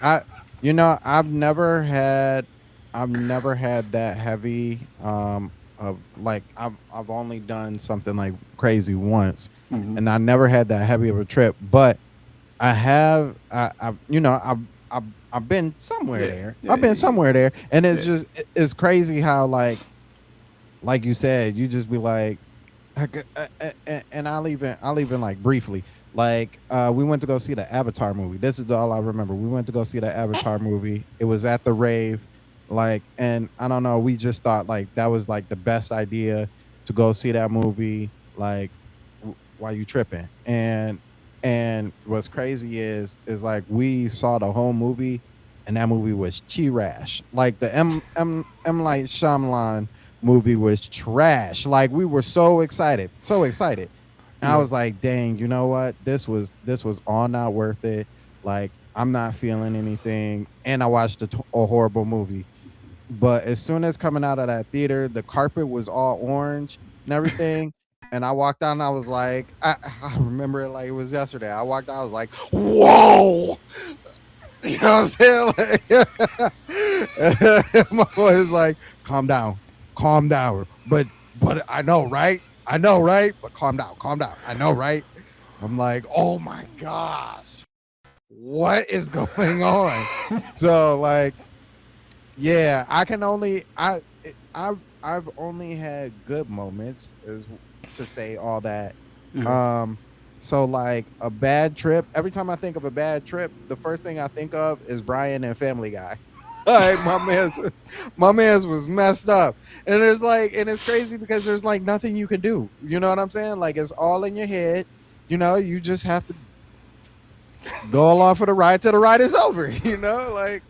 I've never had that heavy. Of like I've only done something like crazy once, and I never had that heavy of a trip. But I have. I've been somewhere there. I've been somewhere there, and it's it's crazy how like you said, you just be like, and I'll even like briefly, like we went to go see the Avatar movie. This is all I remember. We went to go see the Avatar movie. It was at the rave, and I don't know. We just thought like that was like the best idea to go see that movie. Like, while you tripping? And what's crazy is like we saw the whole movie, and that movie was trash. Like the M. Night Shyamalan movie was trash. Like we were so excited. And I was like, dang, you know what? This was all not worth it. Like I'm not feeling anything. And I watched a horrible movie. But as soon as coming out of that theater, the carpet was all orange and everything. And I walked out and I was like, I remember it like it was yesterday. I walked out, I was like, whoa. You know what I'm saying? My boy is like, calm down. But I know, right? But calm down. I know, right? I'm like, oh my gosh, what is going on? So like, yeah, I've only had good moments, is to say all that. So like a bad trip. Every time I think of a bad trip, the first thing I think of is Brian and Family Guy. Like my man's was messed up, and it's crazy because there's like nothing you can do. You know what I'm saying? Like it's all in your head. You know, you just have to go along for the ride till the ride is over. You know, like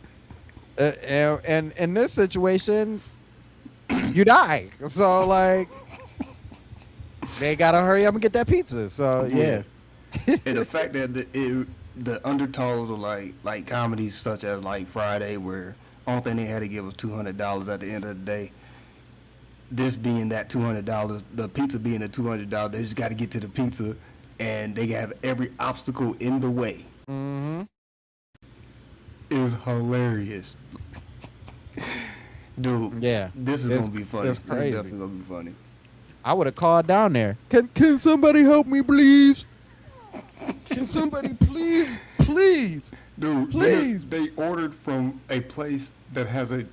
and in this situation, you die. So like they gotta hurry up and get that pizza. So yeah. And the fact that the undertones of like comedies such as like Friday, where Only thing they had to give was $200 at the end of the day. This being that $200, the pizza being the $200, they just got to get to the pizza, and they have every obstacle in the way. Mm-hmm. It was hilarious. Dude, Yeah, this is going to be funny. It's crazy. It's definitely going to be funny. I would have called down there. Can somebody help me, please? Can somebody please? Dude, please. They ordered from a place that has a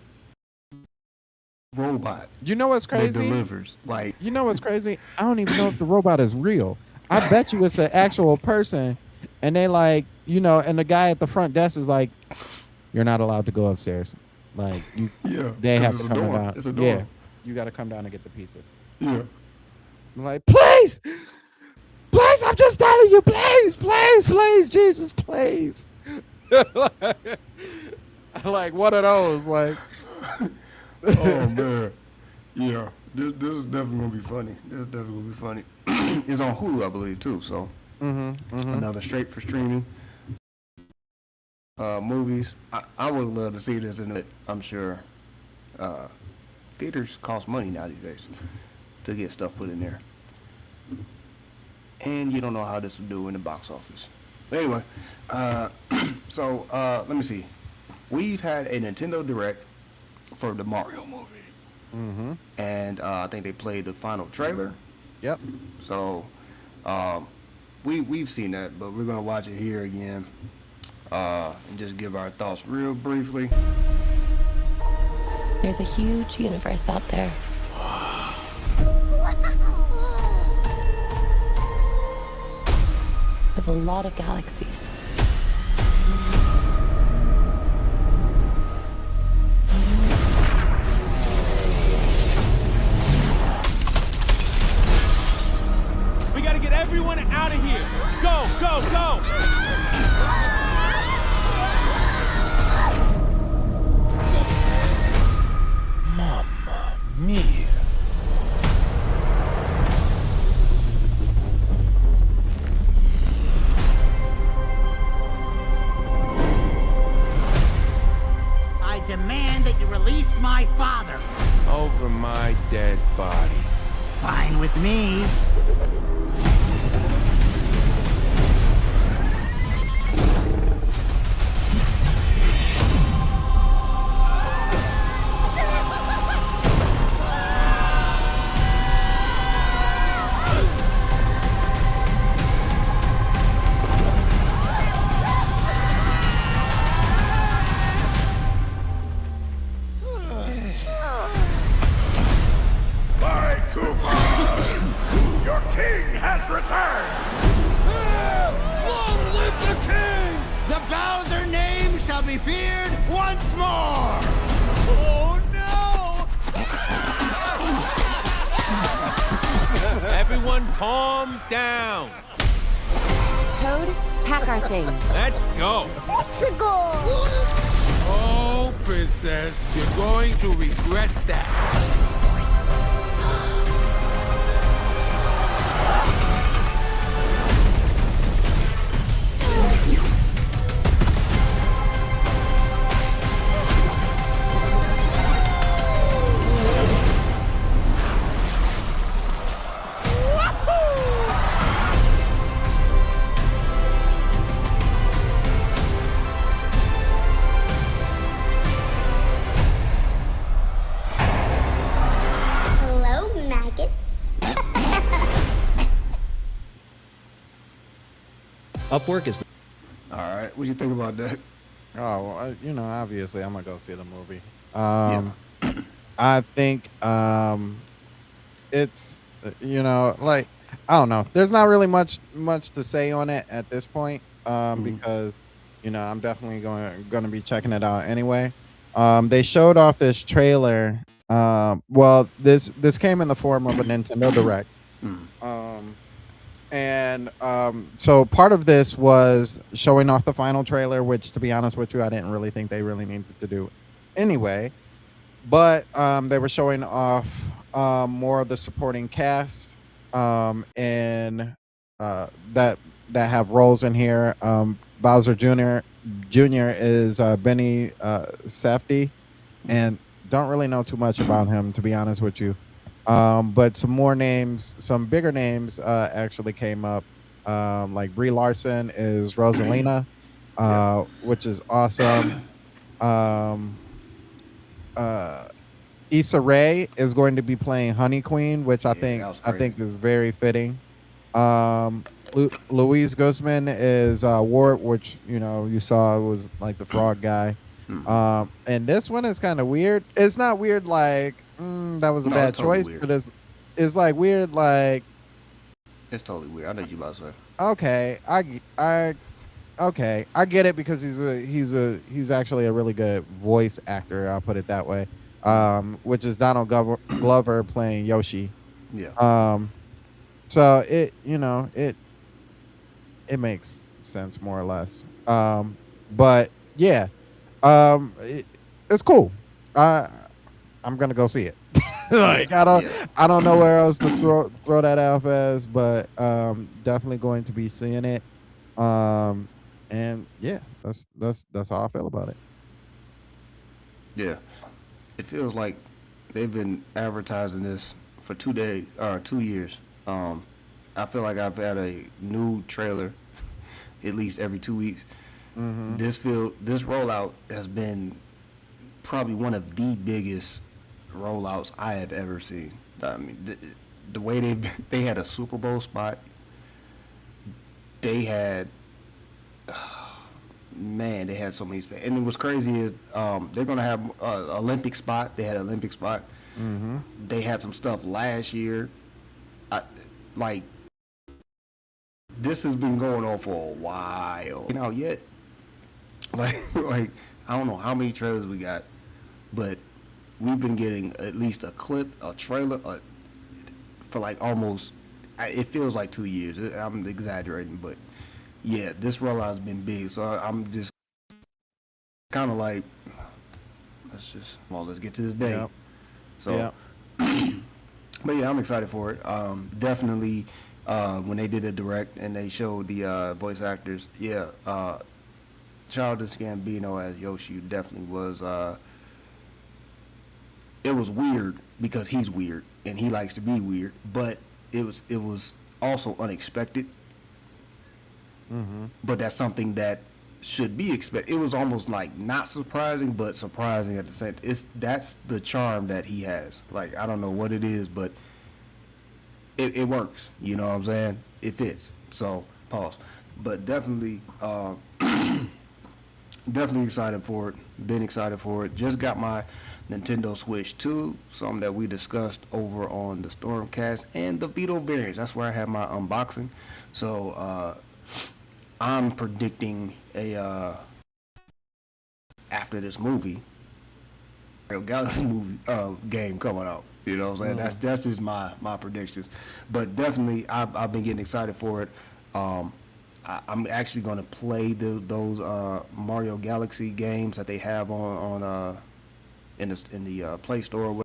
robot. You know what's crazy? That delivers. Like, you know what's crazy? I don't even know if the robot is real. I bet you it's an actual person, and they like, you know, and the guy at the front desk is like, "You're not allowed to go upstairs. Like, they have to come down. It's a door. Yeah, you got to come down and get the pizza." Yeah. I'm like, please, I'm just telling you, please, Jesus, please. Like one of those, like. Oh man, yeah. This is definitely gonna be funny. This is definitely gonna be funny. It's on Hulu, I believe, too. So another straight for streaming movies. I would love to see this in it. I'm sure theaters cost money now these days to get stuff put in there, and you don't know how this will do in the box office. But anyway, so let me see. We've had a Nintendo Direct for the Mario movie, and I think they played the final trailer. Yep. So we've seen that, but we're gonna watch it here again and just give our thoughts real briefly. There's a huge universe out there. With a lot of galaxies. We gotta get everyone out of here. Go, go, go. Mamma mia. I demand that you release my father. Over my dead body. Fine with me. Your king has returned! Long live the king! The Bowser name shall be feared once more! Oh no! Everyone calm down. Toad, pack our things. Let's go. Let's go! Oh, princess, you're going to regret that. Upwork is. All right, what do you think about that? Oh, well, you know, obviously, I'm gonna go see the movie. I think it's, you know, like, I don't know. There's not really much to say on it at this point, because, you know, I'm definitely going to be checking it out anyway. They showed off this trailer. Well, this came in the form of a Nintendo Direct. So part of this was showing off the final trailer, which, to be honest with you, I didn't really think they really needed to do anyway. But they were showing off more of the supporting cast and that have roles in here. Bowser Jr. is Benny Safdie. and don't really know too much about him, to be honest with you. But some more names, some bigger names, actually came up. Like Brie Larson is Rosalina, which is awesome. Issa Rae is going to be playing Honey Queen, which I think is very fitting. Louise Guzman is Wart, which you saw was like the frog guy. And this one is kind of weird. It's not weird like that was a bad choice, but it's like weird like it's totally weird. I know what you about to say. Okay, I get it because he's actually a really good voice actor. I'll put it that way. Which is Donald Glover playing Yoshi. Yeah. So it makes sense more or less. But yeah, it's cool. I'm gonna go see it. Like I don't know where else to throw that out as, but definitely going to be seeing it. And yeah, that's how I feel about it. Yeah, it feels like they've been advertising this for 2 years. I feel like I've had a new trailer at least every 2 weeks. Mm-hmm. This rollout has been probably one of the biggest rollouts I have ever seen. I mean, the way they had a Super Bowl spot. They had, man, they had so many spots. And what's crazy is they're gonna have Olympic spot. They had an Olympic spot. Mm-hmm. They had some stuff last year. This has been going on for a while. Yet, like I don't know how many trailers we got, but we've been getting at least a trailer for like almost. It feels like 2 years. I'm exaggerating, but yeah, this rollout's been big. So I'm just kind of like, let's get to this day. Yep. So, but yeah, I'm excited for it. Definitely, when they did a direct and they showed the voice actors, Childish Gambino as Yoshi definitely was. It was weird because he's weird and he likes to be weird, but it was also unexpected. Mm-hmm. But that's something that should be expected. It was almost like not surprising, but surprising at the same. That's the charm that he has. Like I don't know what it is, but it works. You know what I'm saying? It fits. So pause. But definitely, definitely excited for it. Been excited for it. Just got my Nintendo Switch 2, something that we discussed over on the Stormcast and the VitoVerse. That's where I had my unboxing. So I'm predicting after this movie, Mario Galaxy game coming out. You know what I'm saying? That's just my predictions. But definitely, I've been getting excited for it. I'm actually going to play those Mario Galaxy games that they have on in the Play Store or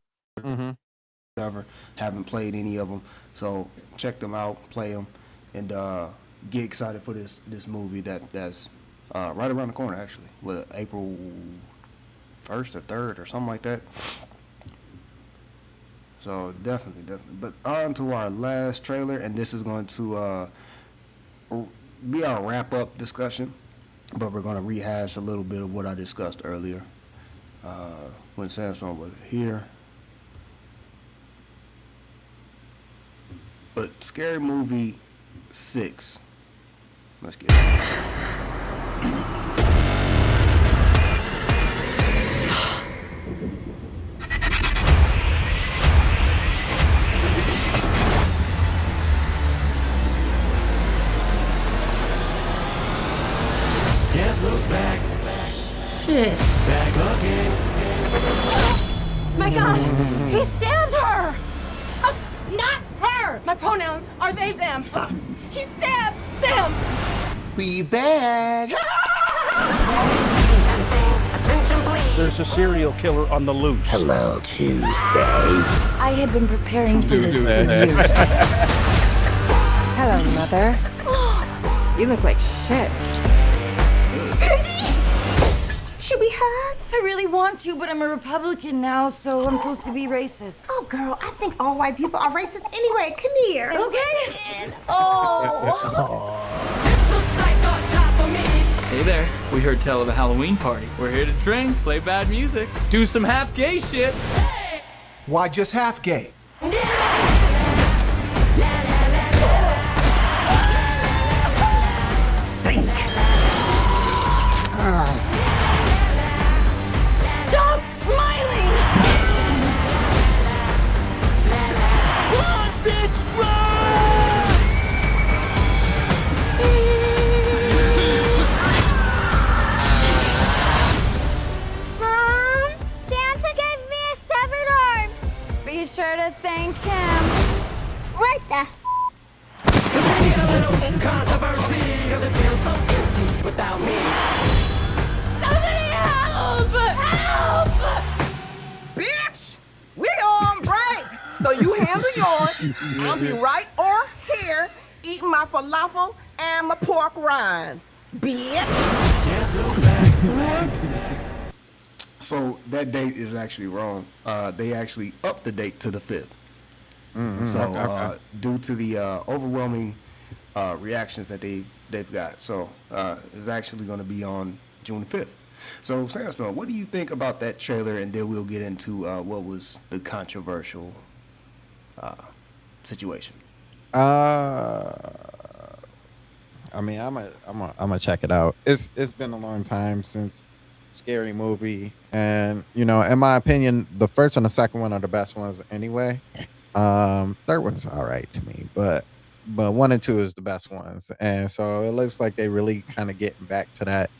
whatever. Haven't played any of them, so check them out, play them, and get excited for this movie that's right around the corner, actually, with April 1st or 3rd or something like that. So definitely. But on to our last trailer, and this is going to be our wrap-up discussion, but we're going to rehash a little bit of what I discussed earlier when Samsung was here. But Scary Movie 6. Let's get it. Guess who's back? Shit. Back again. My God, he stabbed her! Not her! My pronouns are they, them. He stabbed them! We back. There's a serial killer on the loose. Hello, Tuesday. I had been preparing for this for years. Hello, Mother. You look like shit. Should we hug? I really want to, but I'm a Republican now, so I'm supposed to be racist. Oh, girl, I think all white people are racist anyway. Come here. Okay. Oh. Hey there, we heard tell of a Halloween party. We're here to drink, play bad music, do some half gay shit. Why just half gay? Sink. Stop smiling! Run, bitch, run! Mom, Santa gave me a severed arm. Be sure to thank him. What the? Controversy, cause it feels so empty without me. Somebody help! Help! Bitch, we on break, so you handle yours. I'll be right over here eating my falafel and my pork rinds. Bitch. So that date is actually wrong. They actually upped the date to the 5th. So due to the overwhelming reactions that they've got, so it's actually going to be on June 5th. So Sandstone, what do you think about that trailer? And then we'll get into what was the controversial situation. I mean, I'm a check it out. It's been a long time since Scary Movie, and in my opinion, the first and the second one are the best ones anyway. Third one's all right to me, but 1 and 2 is the best ones, and so it looks like they really kind of getting back to that,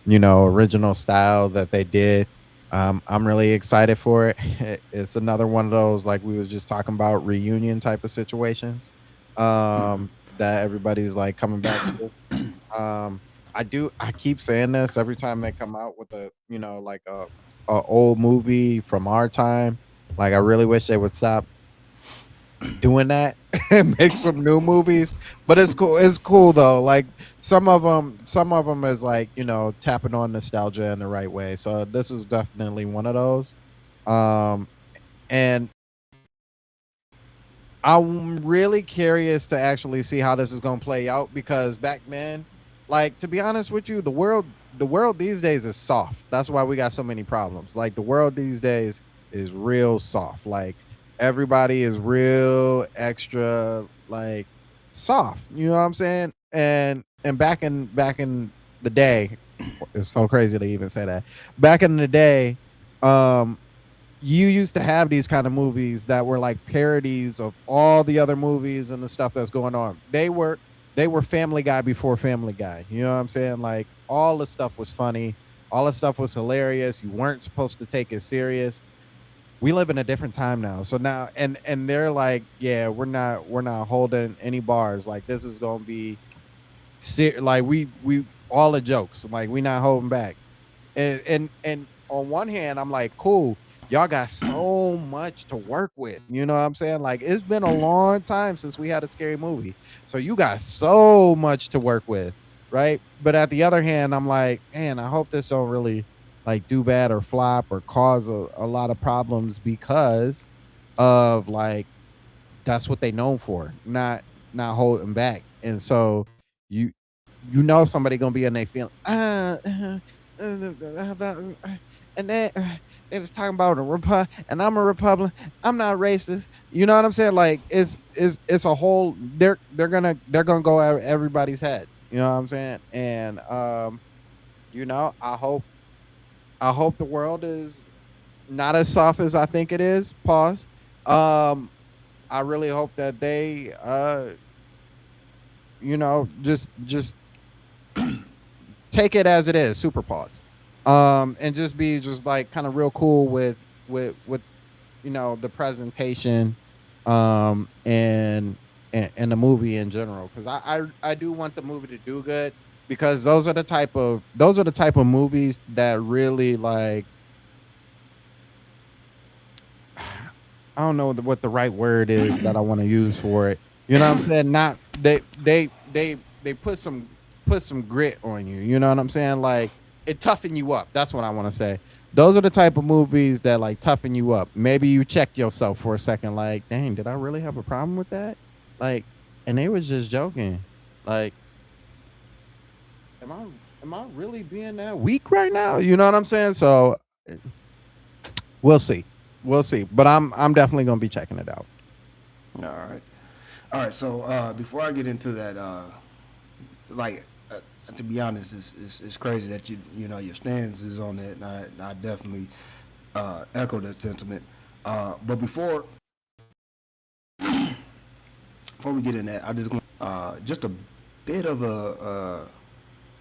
original style that they did. I'm really excited for it. It's another one of those, like we was just talking about, reunion type of situations that everybody's like coming back to. I keep saying this every time they come out with a like a old movie from our time. Like, I really wish they would stop doing that and make some new movies. But it's cool though. Like, some of them is like, tapping on nostalgia in the right way. So this is definitely one of those. And I'm really curious to actually see how this is going to play out, because back then, like, to be honest with you, the world these days is soft. That's why we got so many problems. Like, the world these days is real soft. Like, everybody is real extra, like, soft. You know what I'm saying? And back in the day, it's so crazy to even say that. Back in the day, you used to have these kind of movies that were like parodies of all the other movies and the stuff that's going on. They were Family Guy before Family Guy. You know what I'm saying? Like, all the stuff was funny. All the stuff was hilarious. You weren't supposed to take it serious. We live in a different time now. So now, and they're like, yeah, we're not holding any bars. Like, this is going to be like, we all the jokes. Like, we not holding back. And on one hand, I'm like, cool. Y'all got so much to work with. You know what I'm saying? Like, it's been a long time since we had a scary movie. So you got so much to work with, right? But at the other hand, I'm like, man, I hope this don't really like do bad or flop or cause a lot of problems, because of, like, that's what they known for, not holding back. And so you somebody gonna be in their feeling, and then they was talking about and I'm a Republican. I'm not racist. You know what I'm saying? Like, it's a whole. They're gonna go at everybody's heads. You know what I'm saying? And I hope the world is not as soft as I think it is. Pause. I really hope that they just take it as it is. Super pause. And just be just like kind of real cool with the presentation, and the movie in general, because I do want the movie to do good, because those are the type of movies that really, like, I don't know what the right word is that I want to use for it. You know what I'm saying? Not they put some grit on you. You know what I'm saying? Like, it toughen you up. That's what I want to say. Those are the type of movies that like toughen you up. Maybe you check yourself for a second, like, dang, did I really have a problem with that? Like, and they was just joking. Like, am I really being that weak right now? You know what I'm saying? So we'll see. We'll see. But I'm definitely gonna be checking it out. All right. So before I get into that, to be honest, it's crazy that you know your stance is on that, and I definitely echo that sentiment. But before we get in that, I just just a bit of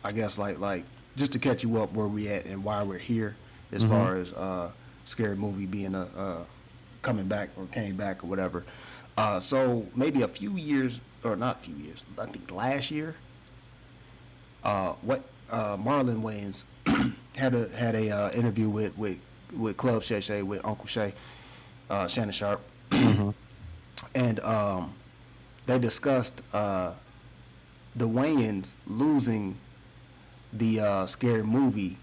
I guess like just to catch you up where we at and why we're here as far as scary movie being coming back or came back or whatever. So maybe a few years, or not a few years, I think last year, Marlon Wayans had a interview with Club Shay Shay, with Uncle Shay, Shannon Sharp, and they discussed the Wayans losing the scary movie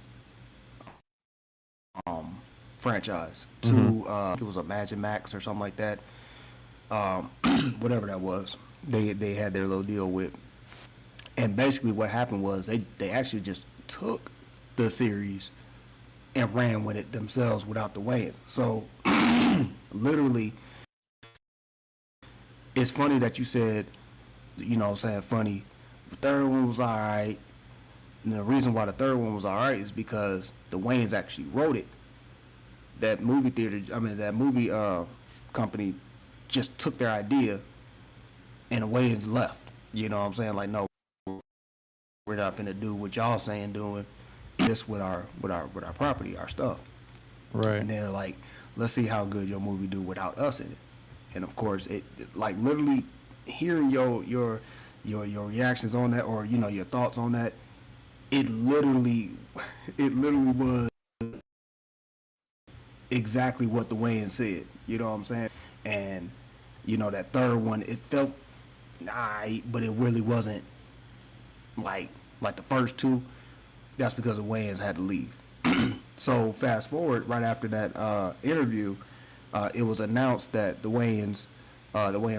franchise to it was Imagine Max or something like that. Whatever that was, they had their little deal with. And basically what happened was they actually just took the series and ran with it themselves without the Wayans. So literally, it's funny that you said, you know what I'm saying, funny, the third one was all right. And the reason why the third one was all right is because the Wayans actually wrote it. That movie company just took their idea and the Wayans left. You know what I'm saying? Like, no, we're not finna do what y'all saying doing this with our property, our stuff. Right. And they're like, let's see how good your movie do without us in it. And of course, it like literally hearing your reactions on that, or you know your thoughts on that, it literally was exactly what the Wayans said. You know what I'm saying? And you know that third one, it felt alright, but it really wasn't like the first two. That's because the Wayans had to leave. So fast forward, right after that interview, it was announced that the Wayans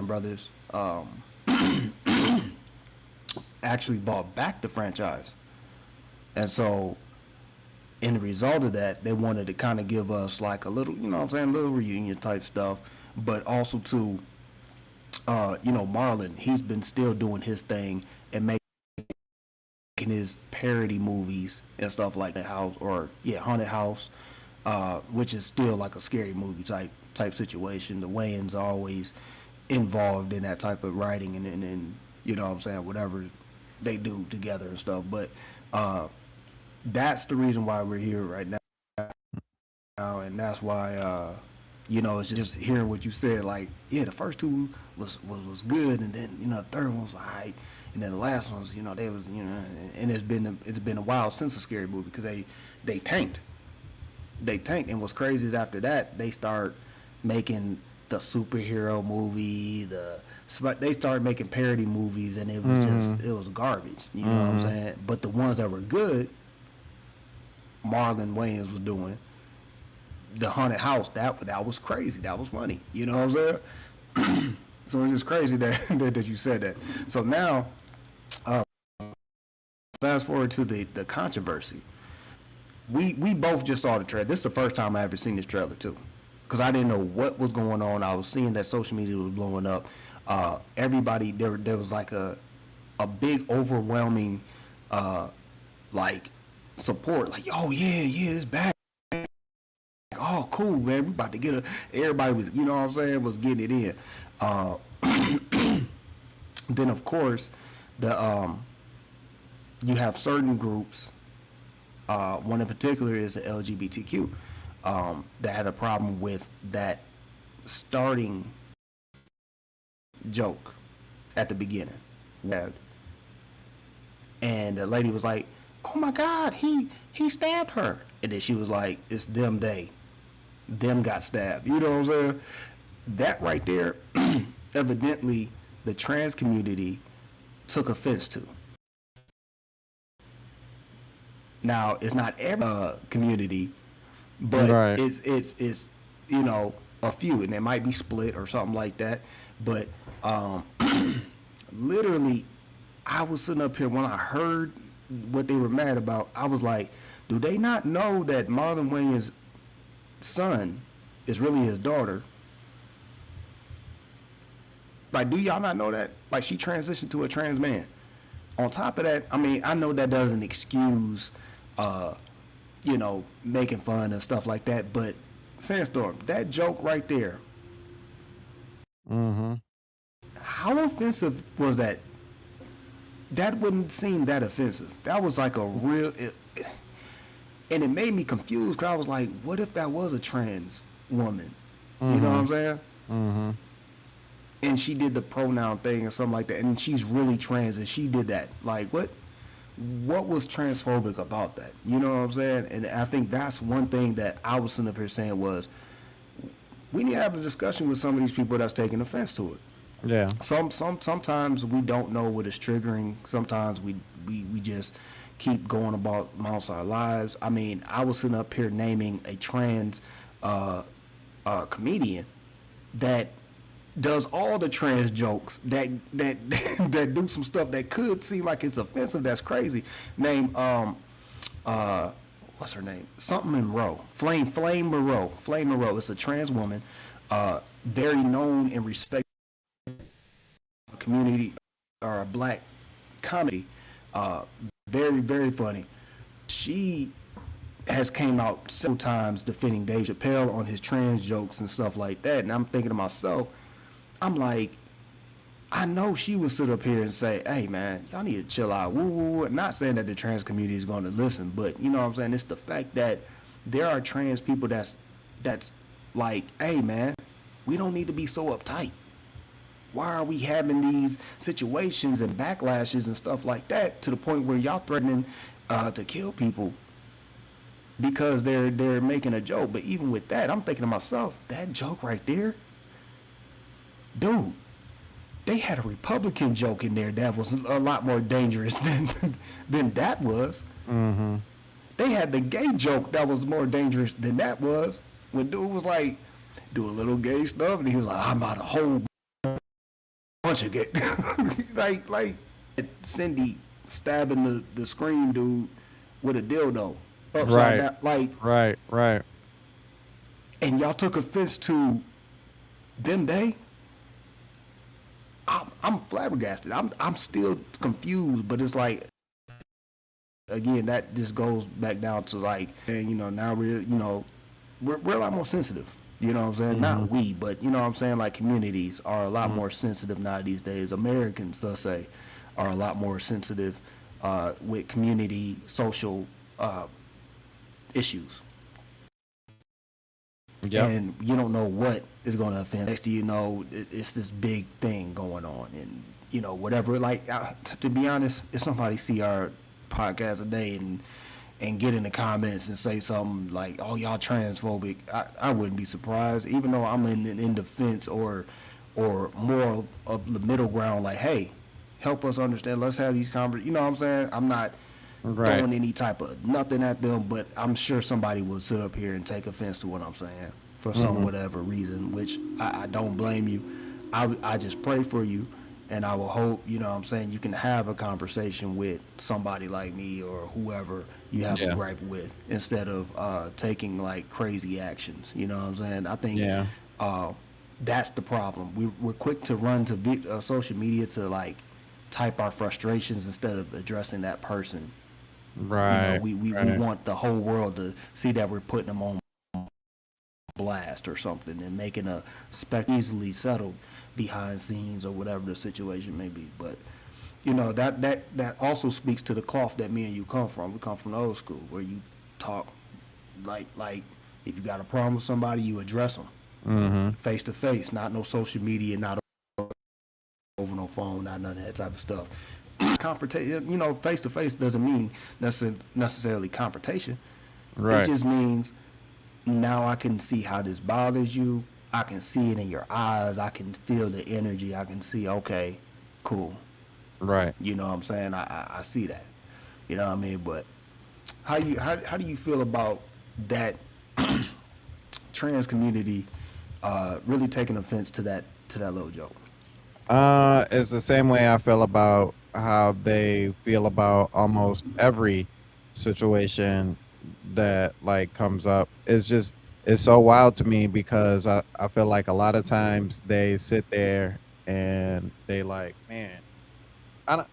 brothers actually bought back the franchise. And so in the result of that, they wanted to kind of give us like a little, you know what I'm saying, little reunion type stuff, but also to you know, Marlon, he's been still doing his thing and making his parody movies and stuff like that, Haunted House, which is still like a scary movie type situation. The Wayans are always involved in that type of writing and you know what I'm saying, whatever they do together and stuff. But that's the reason why we're here right now, and that's why you know, it's just hearing what you said. Like, yeah, the first two was good, and then you know the third one was alright, and then the last ones, you know, they was, you know, and it's been a while since a scary movie because they tanked, and what's crazy is after that they start making the superhero movie, they started making parody movies, and it was just it was garbage. You know what I'm saying? But the ones that were good, Marlon Wayans was doing. The Haunted House, that was crazy. That was funny. You know what I'm saying? So it's just crazy that you said that. So now, fast forward to the controversy. We both just saw the trailer. This is the first time I ever seen this trailer too, because I didn't know what was going on. I was seeing that social media was blowing up. Everybody there was like a big overwhelming like support. Like, oh yeah, it's back. Oh, cool, man. We about to get everybody was, you know what I'm saying, was getting it in. Then of course, you have certain groups. One in particular is the LGBTQ that had a problem with that starting joke at the beginning. And the lady was like, "Oh my God, he stabbed her," and then she was like, "It's them got stabbed." You know what I'm saying? That right there, evidently, the trans community took offense to. Now it's not every community, but Right. it's you know, a few, and it might be split or something like that. But literally, I was sitting up here when I heard what they were mad about. I was like, do they not know that Marlon Wayans' son is really his daughter? Like, do y'all not know that? Like, she transitioned to a trans man. On top of that, I mean, I know that doesn't excuse, you know, making fun and stuff like that, but Sandstorm, that joke right there, Mm-hmm. how offensive was that? That wouldn't seem that offensive. That was like a real, and it made me confused because I was like, what if that was a trans woman? You know what I'm saying? Mm-hmm. And she did the pronoun thing or something like that, and she's really trans, and she did that. Like, what was transphobic about that? You know what I'm saying? And I think that's one thing that I was sitting up here saying was, we need to have a discussion with some of these people that's taking offense to it. Yeah. Sometimes we don't know what is triggering. Sometimes we just keep going about amongst our lives. I mean, I was sitting up here naming a trans comedian that does all the trans jokes that that do some stuff that could seem like it's offensive. That's crazy. Name what's her name? Something Monroe. Flame Monroe. Flame Monroe. It's a trans woman, very known and respected community or a black comedy. Very, very funny. She has came out several times defending Dave Chappelle on his trans jokes and stuff like that. And I'm thinking to myself, I'm like, I know she would sit up here and say, hey man, y'all need to chill out. Woo, woo, woo. Not saying that the trans community is going to listen, but you know what I'm saying? It's the fact that there are trans people that's like, hey man, we don't need to be so uptight. Why are we having these situations and backlashes and stuff like that to the point where y'all threatening to kill people because they're making a joke? But even with that, I'm thinking to myself, that joke right there, dude, they had a Republican joke in there that was a lot more dangerous than that was. Mm-hmm. They had the gay joke that was more dangerous than that was. When dude was like, do a little gay stuff, and he was like, I'm about a whole bunch of gay. like Cindy stabbing the Scream dude with a dildo upside down. Like, right. And y'all took offense to them they? I'm flabbergasted. I'm still confused, but it's like, again, that just goes back down to like, and you know, now we're a lot more sensitive. You know what I'm saying? Mm-hmm. Not we, but you know what I'm saying? Like, communities are a lot more sensitive now these days. Americans, let's say, are a lot more sensitive with community, social issues. Yep. And you don't know what is going to offend. Next thing you know, it's this big thing going on, and you know, whatever. Like, to be honest, if somebody see our podcast today and get in the comments and say something like, "Oh, y'all transphobic," I wouldn't be surprised, even though I'm in defense or more of the middle ground. Like, hey, help us understand. Let's have these conversations. You know what I'm saying? I'm not throwing any type of nothing at them, but I'm sure somebody will sit up here and take offense to what I'm saying for some whatever reason, which I don't blame you. I just pray for you, and I will hope, you know what I'm saying, you can have a conversation with somebody like me or whoever you have a gripe with, instead of taking like crazy actions. You know what I'm saying? I think that's the problem. We're quick to run to social media to like type our frustrations instead of addressing that person. Right. You know, we want the whole world to see that we're putting them on blast or something and making a easily settled behind scenes or whatever the situation may be. But you know, that also speaks to the cloth that me and you come from. We come from the old school where you talk like if you got a problem with somebody, you address them face to face, not no social media, not over no phone, not none of that type of stuff. Confrontation, you know, face to face doesn't mean necessarily confrontation. Right. It just means now I can see how this bothers you. I can see it in your eyes. I can feel the energy. I can see, okay, cool. Right. You know what I'm saying? I see that. You know what I mean? But how do you feel about that trans community really taking offense to that little joke? It's the same way I feel about how they feel about almost every situation that like comes up. It's so wild to me because I feel like a lot of times they sit there and they like, man, I don't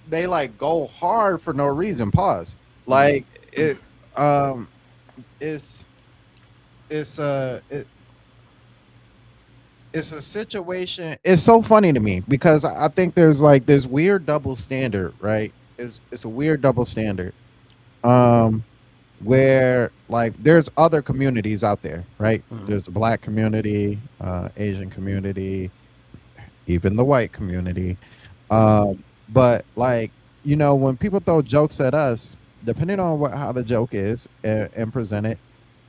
they like go hard for no reason. Pause. Like it it's it's it's a situation. It's so funny to me because I think there's like this weird double standard, right? It's a weird double standard. Um where like there's other communities out there, right? There's a black community, Asian community, even the white community. But like, when people throw jokes at us, depending on how the joke is and present it,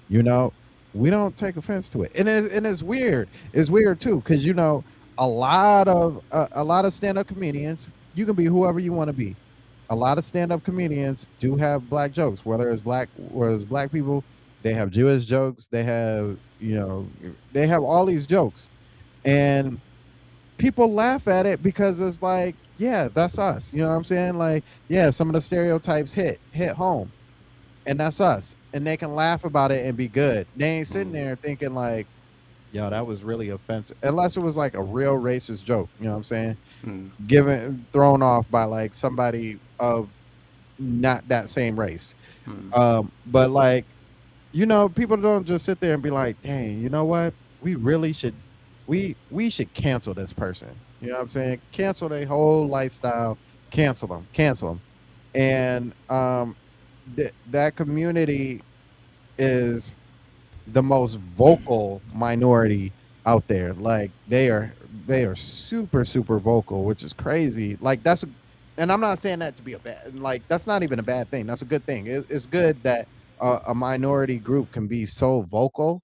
you know, we don't take offense to it, and it's weird. It's weird too, because a lot of stand-up comedians, you can be whoever you want to be. A lot of stand-up comedians do have black jokes, whether it's black people, they have Jewish jokes, they have all these jokes, and people laugh at it because it's like, yeah, that's us. You know what I'm saying? Like, yeah, some of the stereotypes hit home, and that's us. And they can laugh about it and be good. They ain't sitting there thinking like, yo, that was really offensive. Unless it was like a real racist joke, you know what I'm saying? Thrown off by like somebody of not that same race. But like, people don't just sit there and be like, dang, you know what? We really should we should cancel this person. You know what I'm saying? Cancel their whole lifestyle. Cancel them. And that community is the most vocal minority out there. Like they are super super vocal, which is crazy. Like and I'm not saying that to be a bad, like that's not even a bad thing. That's a good thing. It's good that a minority group can be so vocal,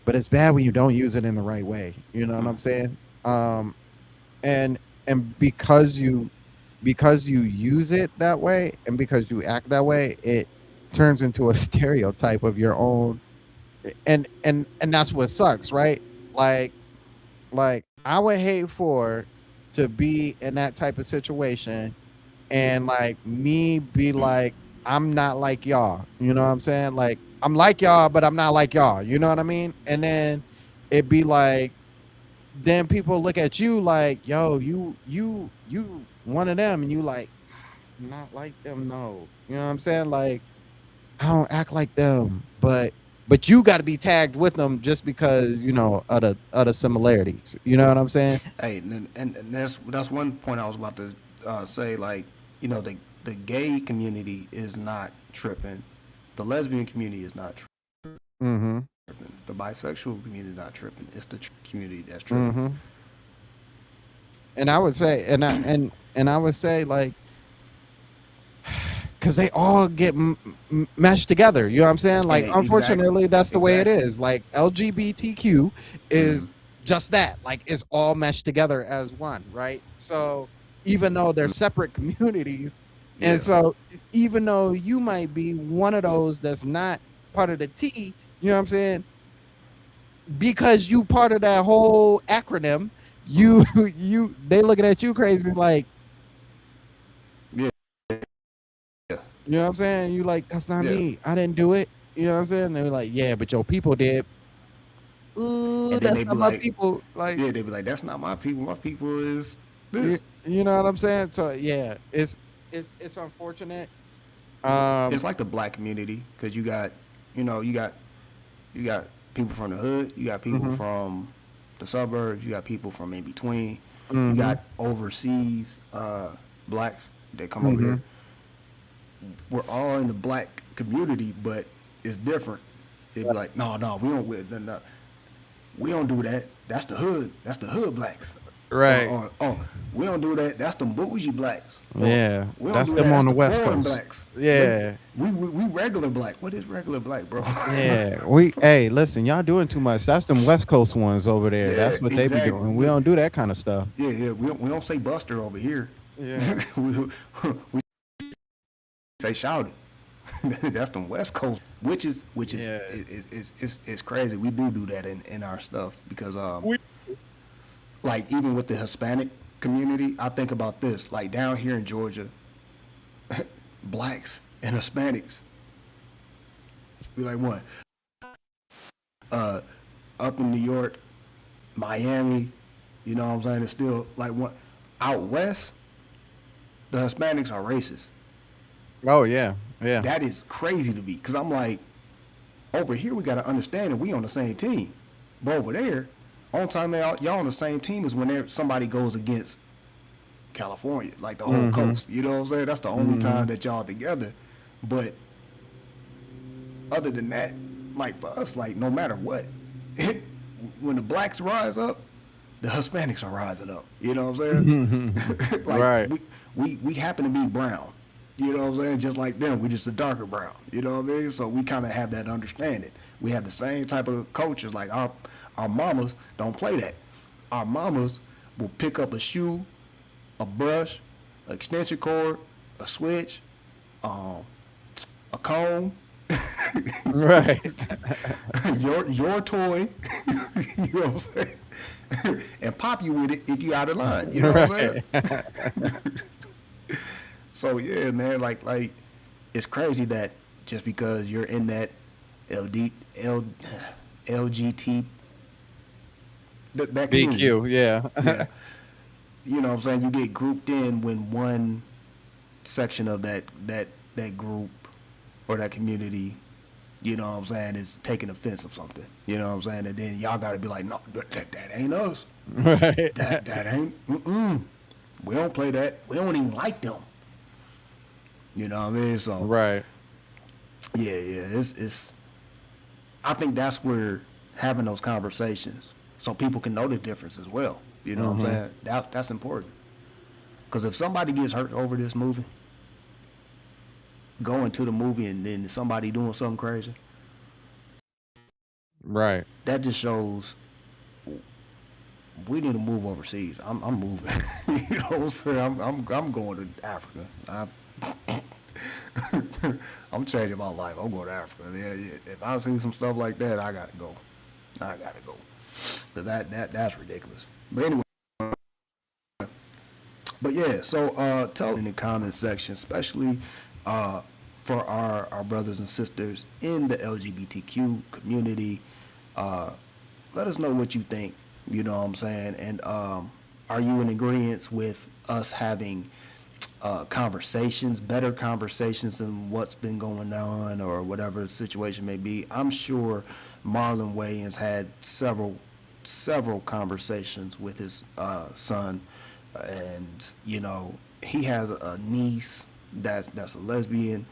but it's bad when you don't use it in the right way. You know what I'm saying? And because you use it that way and because you act that way, it turns into a stereotype of your own, and that's what sucks, right? Like I would hate to be in that type of situation and like me be like, I'm not like y'all. You know what I'm saying? Like I'm like y'all, but I'm not like y'all. You know what I mean? And then it'd be like, then people look at you like, yo, you one of them, and you like, not like them, no. You know what I'm saying? Like, I don't act like them, but you got to be tagged with them just because of the similarities. You know what I'm saying? Hey, and that's one point I was about to say. Like, the gay community is not tripping, the lesbian community is not tripping, Mm-hmm. the bisexual community is not tripping. It's the community that's tripping. Mm-hmm. And I would say, and I would say like, because they all get meshed together. You know what I'm saying? Like, unfortunately, that's the way it is. Like, LGBTQ is just that. Like, it's all meshed together as one, right? So even though they're separate communities, and so even though you might be one of those that's not part of the T, you know what I'm saying? Because you part of that whole acronym, they looking at you crazy like, you know what I'm saying? You like, that's not me. I didn't do it. You know what I'm saying? And they're like, yeah, but your people did. Ooh, that's not my people. Like, yeah, they be like, that's not my people. My people is this. You know what I'm saying? So yeah, it's unfortunate. It's like the black community because you got people from the hood, you got people from the suburbs, you got people from in between, you got overseas blacks that come over here. We're all in the black community, but it's different. It'd be like, no, we don't do that. That's the hood. That's the hood blacks. Right. We don't do that. That's the bougie blacks. Yeah. That's them on the West Coast. Blacks. Yeah. We regular black. What is regular black, bro? Yeah. Hey, listen, y'all doing too much. That's them West Coast ones over there. That's what they be doing. We don't do that kind of stuff. Yeah. We don't say Buster over here. Yeah. we say shouted. That's the West Coast, which is it's crazy. We do that in our stuff because like even with the Hispanic community, I think about this. Like down here in Georgia, blacks and Hispanics, we like what? Up in New York, Miami, you know what I'm saying? It's still like what out west, the Hispanics are racist. Oh yeah. That is crazy to me because I'm like, over here we got to understand that we on the same team, but over there, on time y'all on the same team is when somebody goes against California, like the whole coast. You know what I'm saying? That's the only time that y'all together. But other than that, like for us, like no matter what, when the blacks rise up, the Hispanics are rising up. You know what I'm saying? Like, right. We happen to be brown. You know what I'm saying? Just like them, we just a darker brown. You know what I mean? So we kind of have that understanding. We have the same type of cultures. Like our mamas don't play that. Our mamas will pick up a shoe, a brush, an extension cord, a switch, a comb. Right. your toy. You know what I'm saying? And pop you with it if you out of line. You know what I'm saying? So yeah, man, like it's crazy that just because you're in that LGT that community, BQ, yeah. You know what I'm saying, you get grouped in when one section of that group or that community, you know what I'm saying, is taking offense of something. You know what I'm saying? And then y'all gotta be like, no, that ain't us. Right. That ain't we don't play that. We don't even like them. You know what I mean? So right. Yeah, it's I think that's where having those conversations so people can know the difference as well. You know what I'm saying? That's important. Because if somebody gets hurt over this movie, going to the movie and then somebody doing something crazy, right? That just shows we need to move overseas. I'm moving. You know what I'm saying? I'm going to Africa. I'm changing my life. I'm going to Africa. Yeah. If I see some stuff like that, I gotta go. Cause that's ridiculous. But anyway, but yeah. So tell in the comment section, especially for our brothers and sisters in the LGBTQ community, let us know what you think. You know what I'm saying? And are you in agreement with us having conversations, better conversations than what's been going on or whatever the situation may be? I'm sure Marlon Wayans had several conversations with his son, and you know he has a niece that's a lesbian,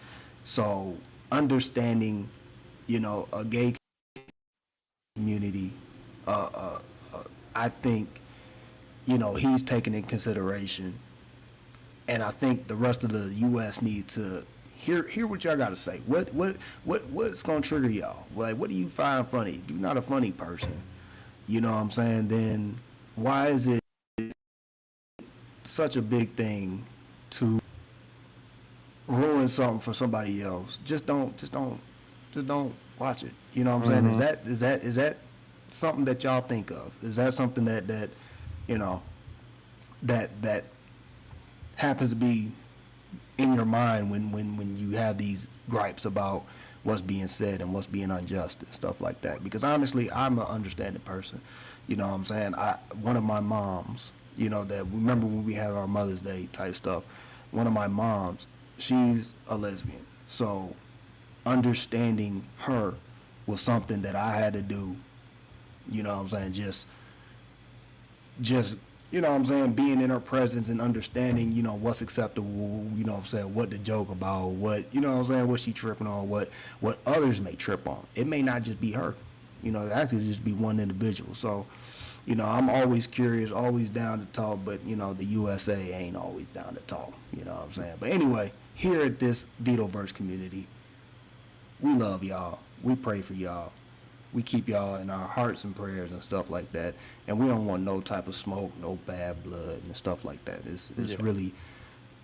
so understanding, you know, a gay community, I think, you know, he's taken in consideration. And I think the rest of the U.S. needs to hear what y'all got to say. What's gonna trigger y'all? Like, what do you find funny? If you're not a funny person, you know what I'm saying, then why is it such a big thing to ruin something for somebody else? Just don't watch it. You know what I'm saying? Is that something that y'all think of? Is that something that you know that happens to be in your mind when you have these gripes about what's being said and what's being unjust and stuff like that? Because honestly, I'm an understanding person. You know what I'm saying? One of my moms, you know, that remember when we had our Mother's Day type stuff, one of my moms, she's a lesbian. So understanding her was something that I had to do, you know what I'm saying, just you know what I'm saying, being in her presence and understanding, you know, what's acceptable, you know what I'm saying, what to joke about, what, you know what I'm saying, what she tripping on, what others may trip on. It may not just be her. You know, it actually just be one individual. So, you know, I'm always curious, always down to talk, but, you know, the USA ain't always down to talk, you know what I'm saying. But anyway, here at this VitoVerse community, we love y'all. We pray for y'all. We keep y'all in our hearts and prayers and stuff like that. And we don't want no type of smoke, no bad blood and stuff like that. It's really,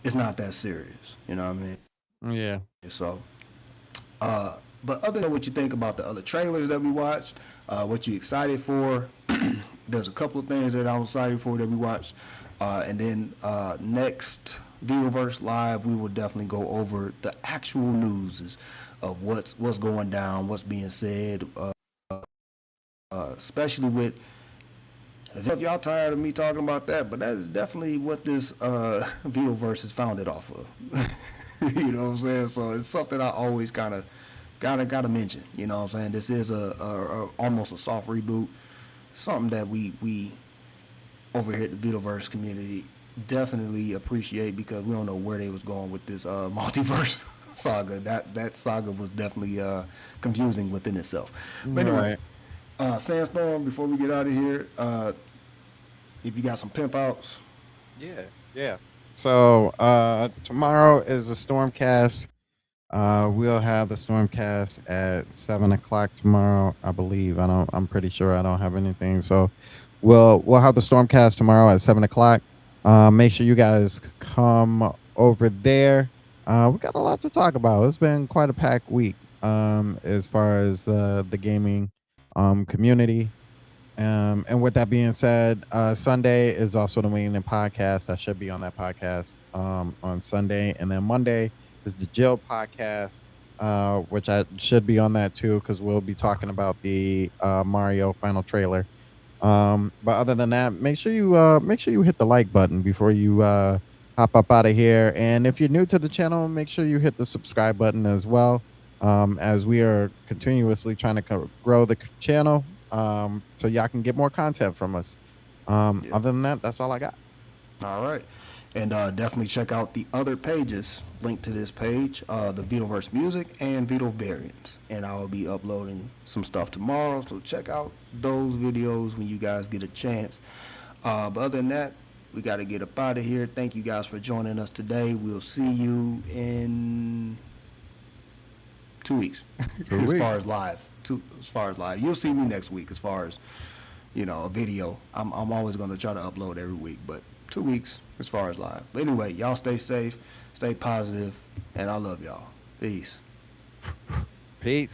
it's not that serious. You know what I mean? Yeah. So, but other than what you think about the other trailers that we watched, what you excited for, there's a couple of things that I'm excited for that we watched. And then next VitoVerse Live, we will definitely go over the actual news of what's going down, what's being said, especially with, if y'all tired of me talking about that, but that is definitely what this VitoVerse is founded off of. You know what I'm saying? So it's something I always kind of gotta mention. You know what I'm saying? This is a almost a soft reboot, something that we over here at the VitoVerse community definitely appreciate, because we don't know where they was going with this multiverse saga. That saga was definitely confusing within itself. But anyway, Sandstorm, before we get out of here, if you got some pimp outs. Yeah. So tomorrow is the Stormcast. We'll have the Stormcast at 7:00 tomorrow, I believe. I'm pretty sure I don't have anything. So we'll have the Stormcast tomorrow at 7:00. Make sure you guys come over there. We got a lot to talk about. It's been quite a packed week as far as the gaming community. And with that being said, Sunday is also the Winging podcast. I should be on that podcast on Sunday. And then Monday is the Jill podcast, which I should be on that too, because we'll be talking about the Mario final trailer. But other than that, make sure you hit the like button before you hop up out of here. And if you're new to the channel, make sure you hit the subscribe button as well, as we are continuously trying to grow the channel. So y'all can get more content from us. Other than that, that's all I got. All right. And definitely check out the other pages linked to this page, the VitoVerse Music and Vito Variants. And I will be uploading some stuff tomorrow, so check out those videos when you guys get a chance. But other than that, we got to get up out of here. Thank you guys for joining us today. We'll see you in 2 weeks. As far as live. You'll see me next week as far as, a video. I'm always going to try to upload every week, but 2 weeks as far as live. But anyway, y'all stay safe, stay positive, and I love y'all. Peace. Peace.